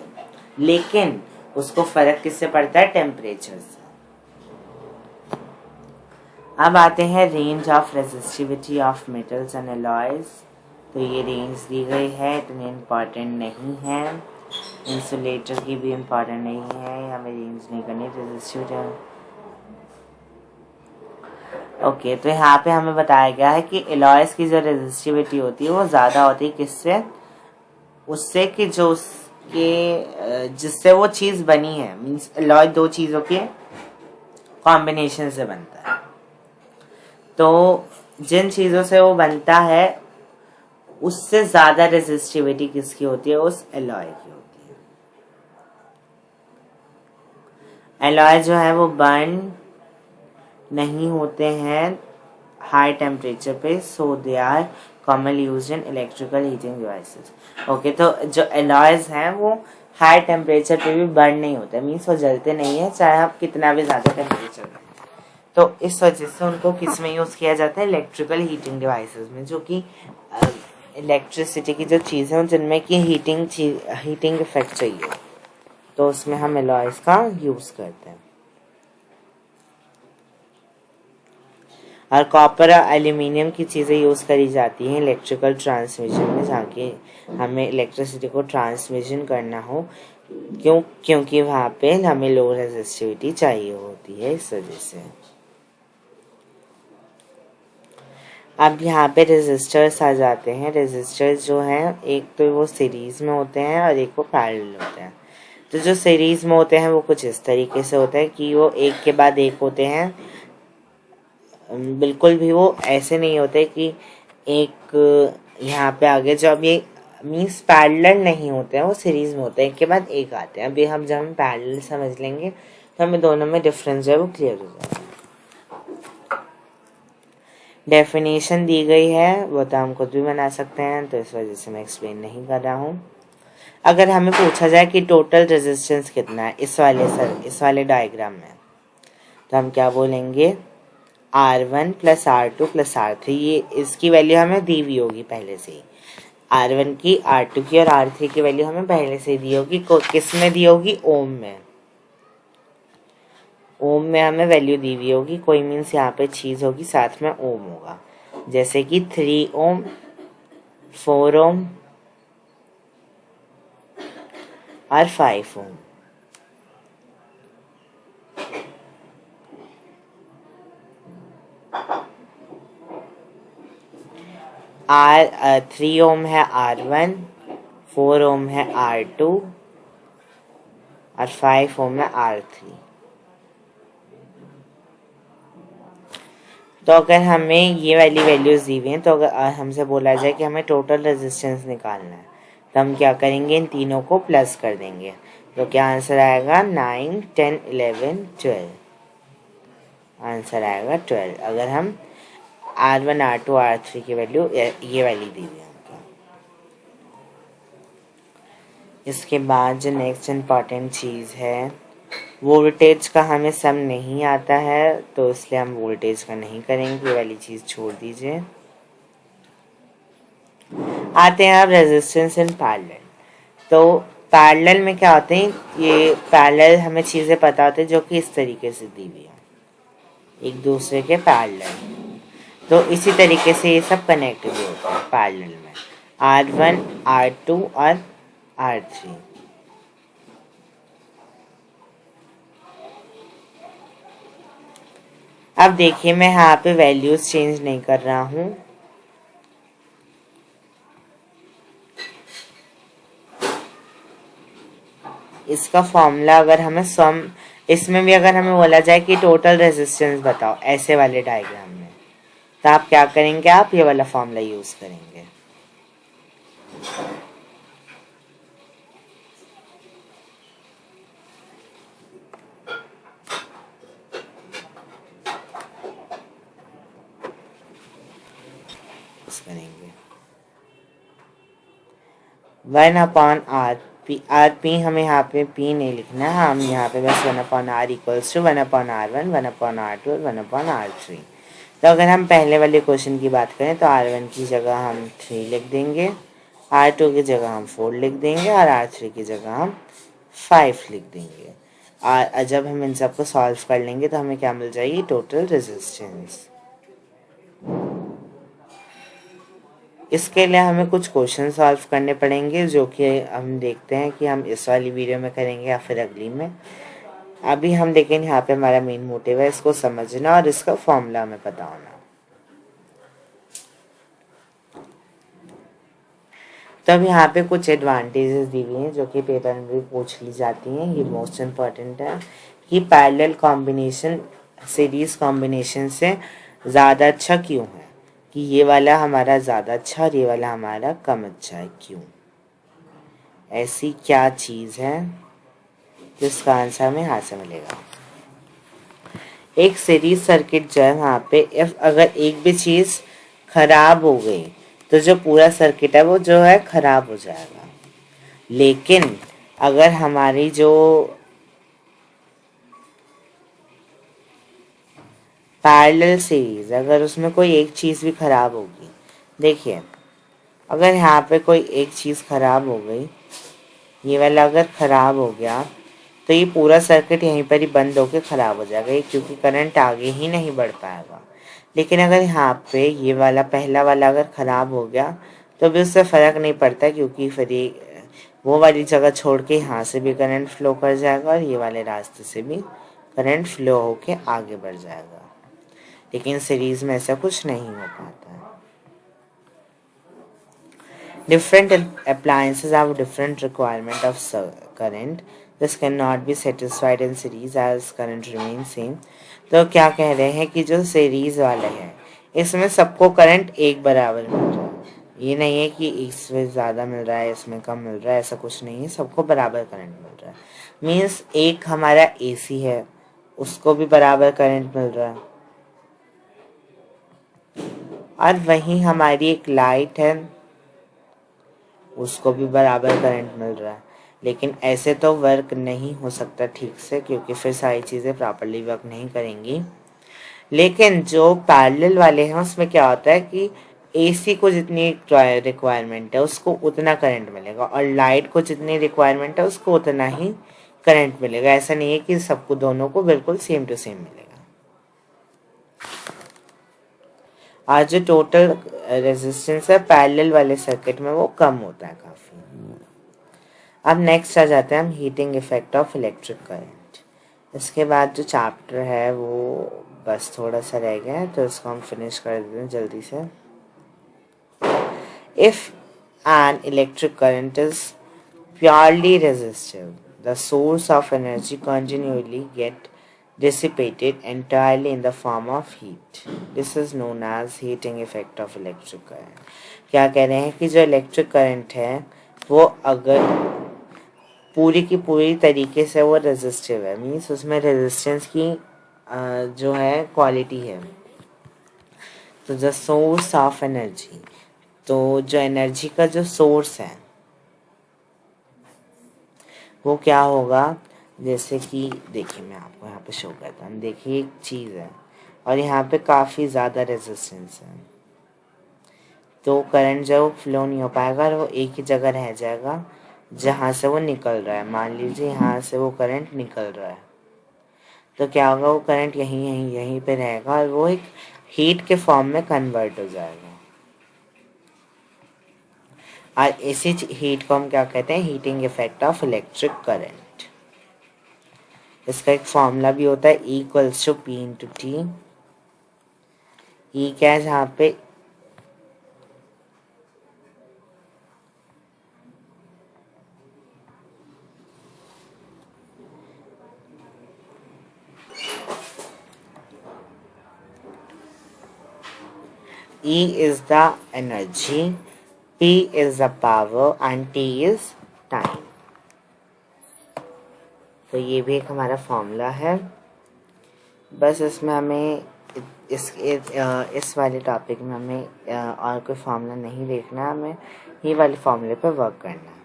लेकिन उसको फर्क किससे पड़ता है? टेम्परेचर से। अब आते हैं range of resistivity of metals and alloys. तो ये रेंज दी गई है, इतनी इम्पॉर्टेंट नहीं है। इंसुलेटर की भी इम्पॉर्टेंट नहीं है, हमें रेंज नहीं करनी रेजिस्टिविटी। ओके, तो यहाँ पे हमें बताया गया है कि एलॉयज की जो रेजिस्टिविटी होती है वो ज़्यादा होती है किससे, उससे कि जो उसके जिससे वो चीज़ बनी है, मीन्स एलॉय दो चीज़ों के कॉम्बिनेशन से बनता है। तो जिन चीज़ों से वो बनता है उससे ज़्यादा रेजिस्टिविटी किसकी होती है, उस एलॉय की होती है। एलॉय जो है वो बर्न नहीं होते हैं हाई टेम्परेचर पे, so they are commonly used in electrical heating devices. Okay, तो जो एलॉयज हैं वो हाई टेम्परेचर पे भी बर्न नहीं होते, मीन्स वो जलते नहीं है चाहे आप कितना भी ज़्यादा टेम्परेचर में। तो इस वजह से उनको किस में यूज़ किया जाता है, इलेक्ट्रिकल हीटिंग डिवाइसेस में, जो कि इलेक्ट्रिसिटी की जो चीज़ें हैं जिनमें कि हीटिंग इफेक्ट चाहिए, तो उसमें हम एलॉयज का यूज़ करते हैं। और कॉपर और एल्यूमिनियम की चीज़ें यूज़ करी जाती हैं इलेक्ट्रिकल ट्रांसमिशन में, जहाँ की हमें इलेक्ट्रिसिटी को ट्रांसमिशन करना हो, क्योंकि वहाँ पे हमें लो रेजिस्टिविटी चाहिए होती है, इस वजह से। अब यहाँ पे रेजिस्टर्स आ जाते हैं। रेजिस्टर्स जो हैं एक तो वो सीरीज़ में होते हैं और एक वो पैरेलल होते हैं। तो जो सीरीज़ में होते हैं वो कुछ इस तरीके से होता है कि वो एक के बाद एक होते हैं, बिल्कुल भी वो ऐसे नहीं होते कि एक यहाँ पे आगे, जो अब ये मीन्स पैरेलल नहीं होते हैं, वो सीरीज़ में होते हैं, एक के बाद एक आते हैं। अभी हम जब हम पैरेलल समझ लेंगे तो हमें दोनों में डिफरेंस जो है वो क्लियर हो जाएगा। डेफिनेशन दी गई है, वो तो हम खुद भी बना सकते हैं, तो इस वजह से मैं एक्सप्लेन नहीं कर रहा हूँ। अगर हमें पूछा जाए कि टोटल रेजिस्टेंस कितना है इस वाले डायग्राम में, तो हम क्या बोलेंगे, R1 plus R2 plus R3। ये इसकी वैल्यू हमें दी हुई होगी पहले से ही, R1 की, R2 की और R3 की वैल्यू हमें पहले से दी होगी। किस में दी होगी, ओम में। ओम में हमें वैल्यू दी हुई होगी, कोई मीन्स यहाँ पे चीज़ होगी साथ में ओम होगा, जैसे कि 3 ओम, 4 ओम और 5 ओम। R 3 ओम है R1, 4 ओम है R2 और 5 ओम है R3। तो अगर हमें ये वाली वैल्यूज़ दी हुई हैं, तो अगर हमसे बोला जाए कि हमें टोटल रेजिस्टेंस निकालना है, तो हम क्या करेंगे, इन तीनों को प्लस कर देंगे। तो क्या आंसर आएगा, 9, 10, 11, 12। आंसर आएगा 12, अगर हम R1, R2, R3 की वैल्यू ये वाली दी हुई है हमको। इसके बाद जो नेक्स्ट इम्पॉर्टेंट चीज़ है, वोल्टेज का हमें सम नहीं आता है, तो इसलिए हम वोल्टेज का नहीं करेंगे, ये वाली चीज़ छोड़ दीजिए। आते हैं अब रेजिस्टेंस इन पैरेलल। तो पैरेलल में क्या होते हैं, ये पैरेलल हमें चीज़ें पता होती है जो कि इस तरीके से दी हुई है, एक दूसरे के पैरेलल। तो इसी तरीके से ये सब कनेक्ट भी होते हैं पैरेलल में, R1, R2 और R3। अब देखिए, मैं यहाँ पे वैल्यूज चेंज नहीं कर रहा हूँ, इसका फॉर्मूला अगर हमें सम, इसमें भी अगर हमें बोला जाए कि टोटल रेजिस्टेंस बताओ ऐसे वाले डायग्राम में, तो आप क्या करेंगे, आप ये वाला फॉर्मूला यूज करेंगे। करेंगे 1/R पी, आर पी हमें यहाँ पे पी नहीं लिखना है, हम यहाँ पे बस 1/R equals to 1/R1, 1/R2 और 1/R3। तो अगर हम पहले वाले क्वेश्चन की बात करें तो R1 की जगह हम 3 लिख देंगे, R2 की जगह हम 4 लिख देंगे और R3 की जगह हम 5 लिख देंगे। और जब हम इन सबको सॉल्व कर लेंगे तो हमें क्या मिल जाएगी, टोटल रेजिस्टेंस। इसके लिए हमें कुछ क्वेश्चन सॉल्व करने पड़ेंगे, जो कि हम देखते हैं कि हम इस वाली वीडियो में करेंगे या फिर अगली में। अभी हम देखेंगे यहाँ पे हमारा मेन मोटिव है इसको समझना और इसका फॉर्मूला हमें पता होना। तो अब यहाँ पे कुछ एडवांटेजेस दी हुई हैं जो कि पेपर में भी पूछ ली जाती हैं। ये मोस्ट इम्पॉर्टेंट है कि पैरेलल कॉम्बिनेशन सीरीज कॉम्बिनेशन से ज़्यादा अच्छा क्यों है, कि ये वाला हमारा ज़्यादा अच्छा और ये वाला हमारा कम अच्छा है, क्यों, ऐसी क्या चीज़ है, जिसका आंसर हमें यहाँ से मिलेगा। एक सीरीज सर्किट जो है वहाँ पे इफ अगर एक भी चीज़ खराब हो गई तो जो पूरा सर्किट है वो जो है खराब हो जाएगा। लेकिन अगर हमारी जो पैरेलल सीरीज अगर उसमें कोई एक चीज़ भी खराब होगी, देखिए अगर यहाँ पे कोई एक चीज़ खराब हो गई, ये वाला अगर खराब हो गया तो ये पूरा सर्किट यहीं पर ही बंद होकर ख़राब हो जाएगा, क्योंकि करंट आगे ही नहीं बढ़ पाएगा। लेकिन अगर यहाँ पे ये वाला पहला वाला अगर ख़राब हो गया तो भी उससे फ़र्क नहीं पड़ता, क्योंकि फिर ये वो वाली जगह छोड़ के यहाँ से भी करंट फ्लो कर जाएगा और ये वाले रास्ते से भी करंट फ्लो होके आगे बढ़ जाएगा। लेकिन सीरीज़ में ऐसा कुछ नहीं हो पाता है। Different appliances have different requirement of current. This cannot be satisfied in series as current remains same. तो क्या कह रहे हैं कि जो सीरीज वाले हैं इसमें सबको करंट एक बराबर मिल रहा है। ये नहीं है कि इसमें ज़्यादा मिल रहा है इसमें कम मिल रहा है, ऐसा कुछ नहीं है, सबको बराबर करंट मिल रहा है। मीन्स एक हमारा एसी है उसको भी बराबर करंट मिल रहा है, और वहीं हमारी एक लाइट है उसको भी बराबर करंट मिल रहा है। लेकिन ऐसे तो वर्क नहीं हो सकता ठीक से, क्योंकि फिर सारी चीज़ें प्रॉपर्ली वर्क नहीं करेंगी। लेकिन जो पैरेलल वाले हैं उसमें क्या होता है कि एसी को जितनी रिक्वायरमेंट है उसको उतना करंट मिलेगा, और लाइट को जितनी रिक्वायरमेंट है उसको उतना ही करंट मिलेगा। ऐसा नहीं है कि सबको दोनों को बिल्कुल सेम टू सेम मिलेगा। आज जो टोटल रेजिस्टेंस है पैरेलल वाले सर्किट में वो कम होता है काफ़ी। अब नेक्स्ट आ जाते हैं हम heating effect of electric current. इसके बाद जो चैप्टर है वो बस थोड़ा सा रह गया है तो इसको हम फिनिश कर देते हैं जल्दी से। If an electric current is purely resistive the source of energy continually get dissipated entirely in the form of heat. This is known as heating effect of electric current. क्या कह रहे हैं कि जो इलेक्ट्रिक करंट है वो अगर पूरी की पूरी तरीके से वो रेजिस्टिव है, मीन्स उसमें रेजिस्टेंस की जो है क्वालिटी है, तो द सोर्स ऑफ एनर्जी, तो जो एनर्जी का जो सोर्स है वो क्या होगा, जैसे कि देखिए मैं आपको यहाँ पे शो करता हूँ। देखिए एक चीज़ है और यहाँ पे काफ़ी ज़्यादा रेजिस्टेंस है, तो करंट जो वो फ्लो नहीं हो पाएगा और वो एक ही जगह रह जाएगा जहाँ से वो निकल रहा है। मान लीजिए यहाँ से वो करंट निकल रहा है तो क्या होगा, वो करंट यहीं पे रहेगा और वो एक हीट के फॉर्म में कन्वर्ट हो जाएगा। और इसी हीट को हम क्या कहते हैं, heating effect of electric current. इसका एक फॉर्मूला भी होता है E equals to P into T. E क्या है, जहाँ पे E is the energy, P is the power and T is time। तो ये भी एक हमारा फॉर्मूला है। बस इसमें हमें इस वाले टॉपिक में हमें और कोई फॉर्मूला नहीं देखना, हमें ये वाले फॉर्मूले पे वर्क करना है।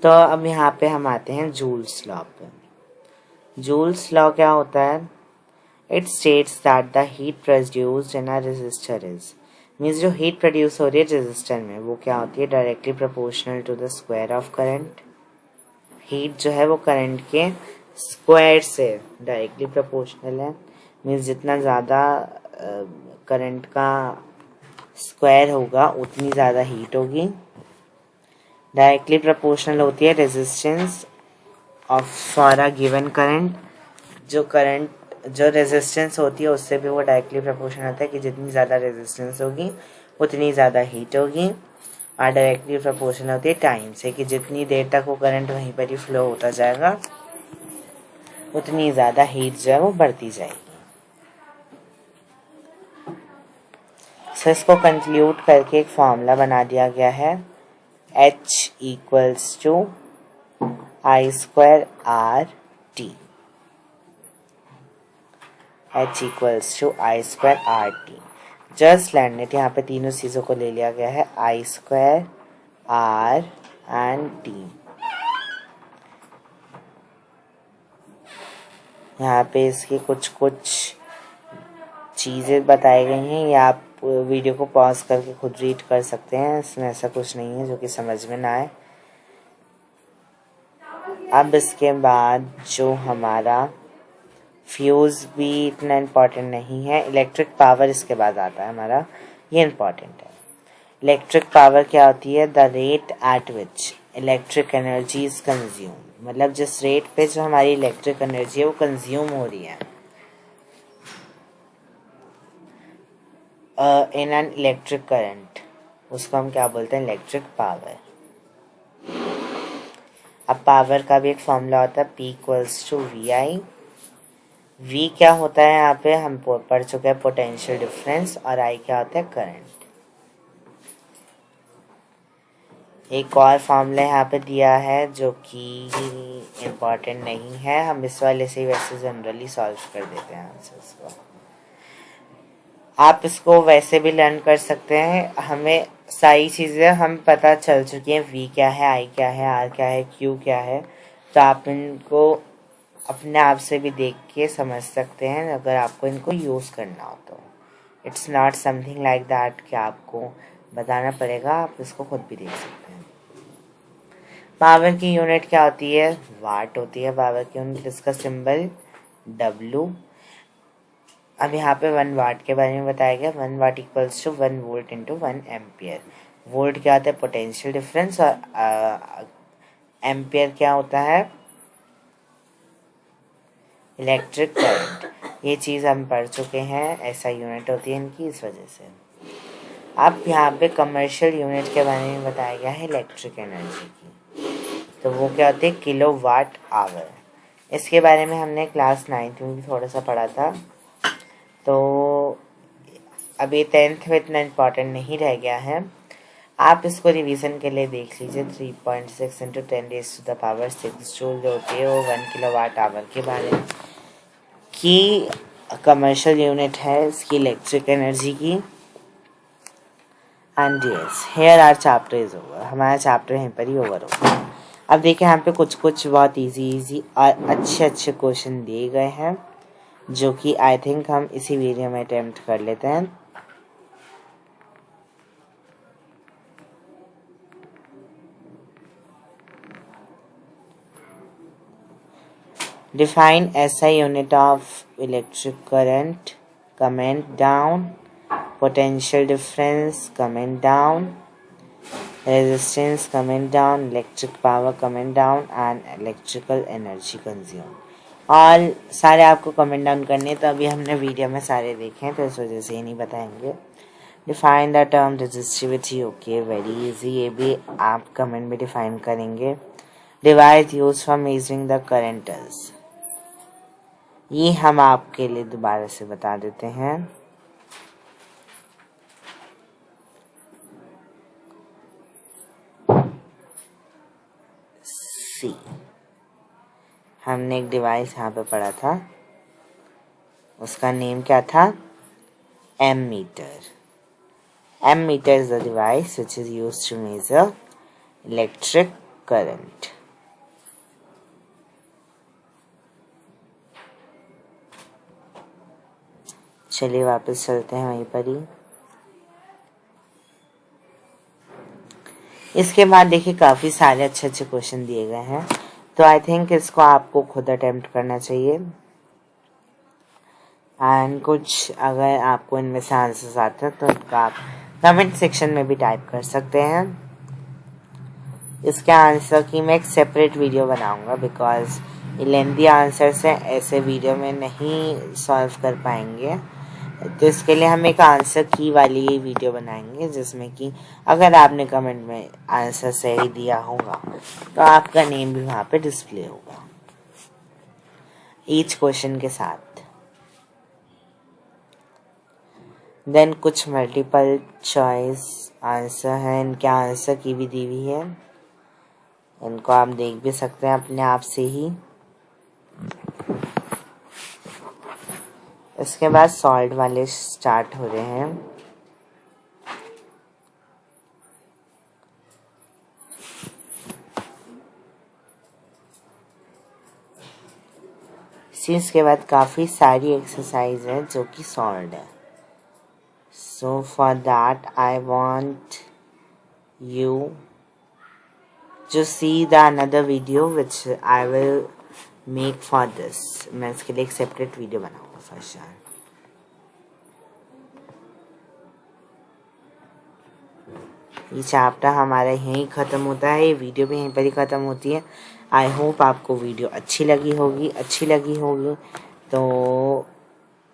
तो अब यहाँ पे हम आते हैं जूल्स लॉ पे। जूल्स लॉ क्या होता है, it states that the heat produced in a resistor is means जो हीट प्रोड्यूस हो रही है रेजिस्टर में वो क्या होती है, directly proportional to the square of current. Heat जो है वो करंट के स्क्वायर से डायरेक्टली प्रोपोर्शनल है। मीन्स जितना ज़्यादा करंट का स्क्वायर होगा उतनी ज़्यादा हीट होगी। डायरेक्टली प्रोपोर्शनल होती है resistance of for a given current. जो रेजिस्टेंस होती है उससे भी वो डायरेक्टली प्रोपोर्शनल होता है कि जितनी ज़्यादा रेजिस्टेंस होगी उतनी ज़्यादा हीट होगी। और डायरेक्टली प्रोपोर्शनल होती है टाइम से कि जितनी देर तक वो करंट वहीं पर ही फ्लो होता जाएगा उतनी ज़्यादा हीट जो है वो बढ़ती जाएगी। सो इसको कंक्लूड करके एक फॉर्मूला बना दिया गया है, H equals to I square R T. H equals to I square R T. Just land यहाँ पे तीनों चीज़ों को ले लिया गया है, I square R and T. यहाँ पे इसकी कुछ चीज़ें बताई गई हैं, या आप वीडियो को पॉज करके खुद रीड कर सकते हैं। इसमें ऐसा कुछ नहीं है जो कि समझ में ना आए। अब इसके बाद जो हमारा फ्यूज़ भी इतना इम्पॉर्टेंट नहीं है, इलेक्ट्रिक पावर इसके बाद आता है हमारा, ये इम्पॉर्टेंट है। इलेक्ट्रिक पावर क्या होती है, the rate at which electric energy is consume, मतलब जिस रेट पे जो हमारी इलेक्ट्रिक एनर्जी है वो कंज्यूम हो रही है इन एन इलेक्ट्रिक करंट, उसको हम क्या बोलते हैं, इलेक्ट्रिक पावर। अब पावर का भी एक फॉर्मूला होता है, P equals to V I. V क्या होता है, यहाँ पे हम पढ़ चुके हैं पोटेंशियल डिफरेंस, और I क्या होता है, करंट। एक और फॉर्मूला यहाँ पे दिया है जो कि इम्पॉर्टेंट नहीं है, हम इस वाले से ही वैसे जनरली सॉल्व कर देते हैं आंसर्स को। आप इसको वैसे भी लर्न कर सकते हैं, हमें सारी चीज़ें हम पता चल चुकी हैं, V क्या है, I क्या है, R क्या है, Q क्या है, तो आप इनको अपने आप से भी देख के समझ सकते हैं अगर आपको इनको यूज़ करना हो तो। It's not something like that कि आपको बताना पड़ेगा, आप इसको खुद भी देख सकते हैं। पावर की यूनिट क्या होती है, वाट होती है पावर की यूनिट, इसका सिंबल W। अब यहाँ पे 1 वाट के बारे में बताया गया, 1 watt equals to 1 volt into 1 ampere. Volt क्या होता है, पोटेंशियल डिफरेंस, और एम्पियर क्या होता है, इलेक्ट्रिक करंट। ये चीज़ हम पढ़ चुके हैं, ऐसा यूनिट होती है इनकी, इस वजह से। अब यहाँ पे कमर्शियल यूनिट के बारे में बताया गया है इलेक्ट्रिक एनर्जी की, तो वो क्या होती है, किलो वाट आवर। इसके बारे में हमने क्लास 9th में भी थोड़ा सा पढ़ा था, तो अभी 10th में इतना इम्पॉर्टेंट नहीं रह गया है। आप इसको रिवीजन के लिए देख लीजिए, 3.6 इंटू 10⁻⁶ जूल जो होती है वो 1 किलो वाट आवर के बारे में की कमर्शियल यूनिट है इसकी इलेक्ट्रिक एनर्जी की। And yes, here our chapter is over, हमारा चैप्टर यहीं पर ही ओवर होगा। अब देखिए यहाँ पे कुछ बहुत इजी और अच्छे क्वेश्चन दिए गए हैं जो कि आई थिंक हम इसी वीडियो में अटेम्प्ट कर लेते हैं। Define SI unit of electric current, comment down, potential difference, comment down, resistance, comment down, electric power, comment down, and electrical energy consumed. All सारे आपको कमेंट डाउन करने, तो अभी हमने वीडियो में सारे देखे हैं तो इस वजह से ही नहीं बताएंगे। Define the term resistivity, okay very easy, ये भी आप कमेंट में डिफाइन करेंगे। Device use for measuring the currents, ये हम आपके लिए दोबारा से बता देते हैं। सी, हमने एक डिवाइस यहाँ पे पढ़ा था, उसका नेम क्या था, ammeter. Ammeter is the device which is used to measure electric current. चलिए वापस चलते हैं वहीं पर ही। इसके बाद देखिए काफ़ी सारे अच्छे अच्छे क्वेश्चन दिए गए हैं, तो आई थिंक इसको आपको खुद अटेम्प्ट करना चाहिए। एंड कुछ अगर आपको इनमें से आंसर्स आते हैं तो इनका आप कमेंट सेक्शन में भी टाइप कर सकते हैं। इसके आंसर की मैं एक सेपरेट वीडियो बनाऊंगा, बिकॉज ये लेंथी आंसर्स हैं, ऐसे वीडियो में नहीं सॉल्व कर पाएंगे। तो इसके लिए हम एक आंसर की वाली वीडियो बनाएंगे, जिसमें कि अगर आपने कमेंट में आंसर सही दिया होगा तो आपका नेम भी वहाँ पे डिस्प्ले होगा ईच क्वेश्चन के साथ। देन कुछ मल्टीपल चॉइस आंसर है, इनके आंसर की भी दी हुई है, इनको आप देख भी सकते हैं अपने आप से ही। इसके बाद सॉल्व वाले स्टार्ट हो रहे हैं। इसके बाद काफ़ी सारी एक्सरसाइज है जो कि सॉल्व है। So for that I want you to see the another video which I will make for this। मैं इसके लिए एक सेपरेट वीडियो बनाऊंगा फर्स्ट। ये चैप्टर हमारा यहीं ख़त्म होता है, ये वीडियो भी यहीं पर ही ख़त्म होती है। आई होप आपको वीडियो अच्छी लगी होगी तो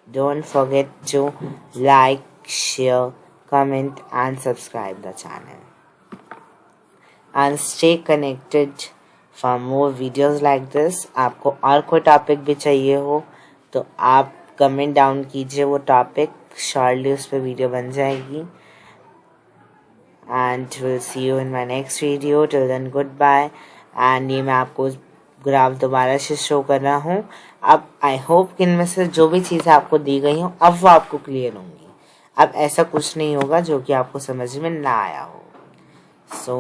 don't forget to like, share, comment and subscribe the channel and stay connected for more videos like this। आपको और कोई टॉपिक भी चाहिए हो तो आप कमेंट डाउन कीजिए, वो टॉपिक शॉर्टली उस पर वीडियो बन जाएगी। and we'll see you in my next video। till then goodbye। and ये मैं आपको ग्राफ दोबारा से शो कर रहा हूँ। अब आई होप कि इनमें से जो भी चीज़ें आपको दी गई हो अब वो आपको क्लियर होंगी। अब ऐसा कुछ नहीं होगा जो कि आपको समझ में ना आया हो। सो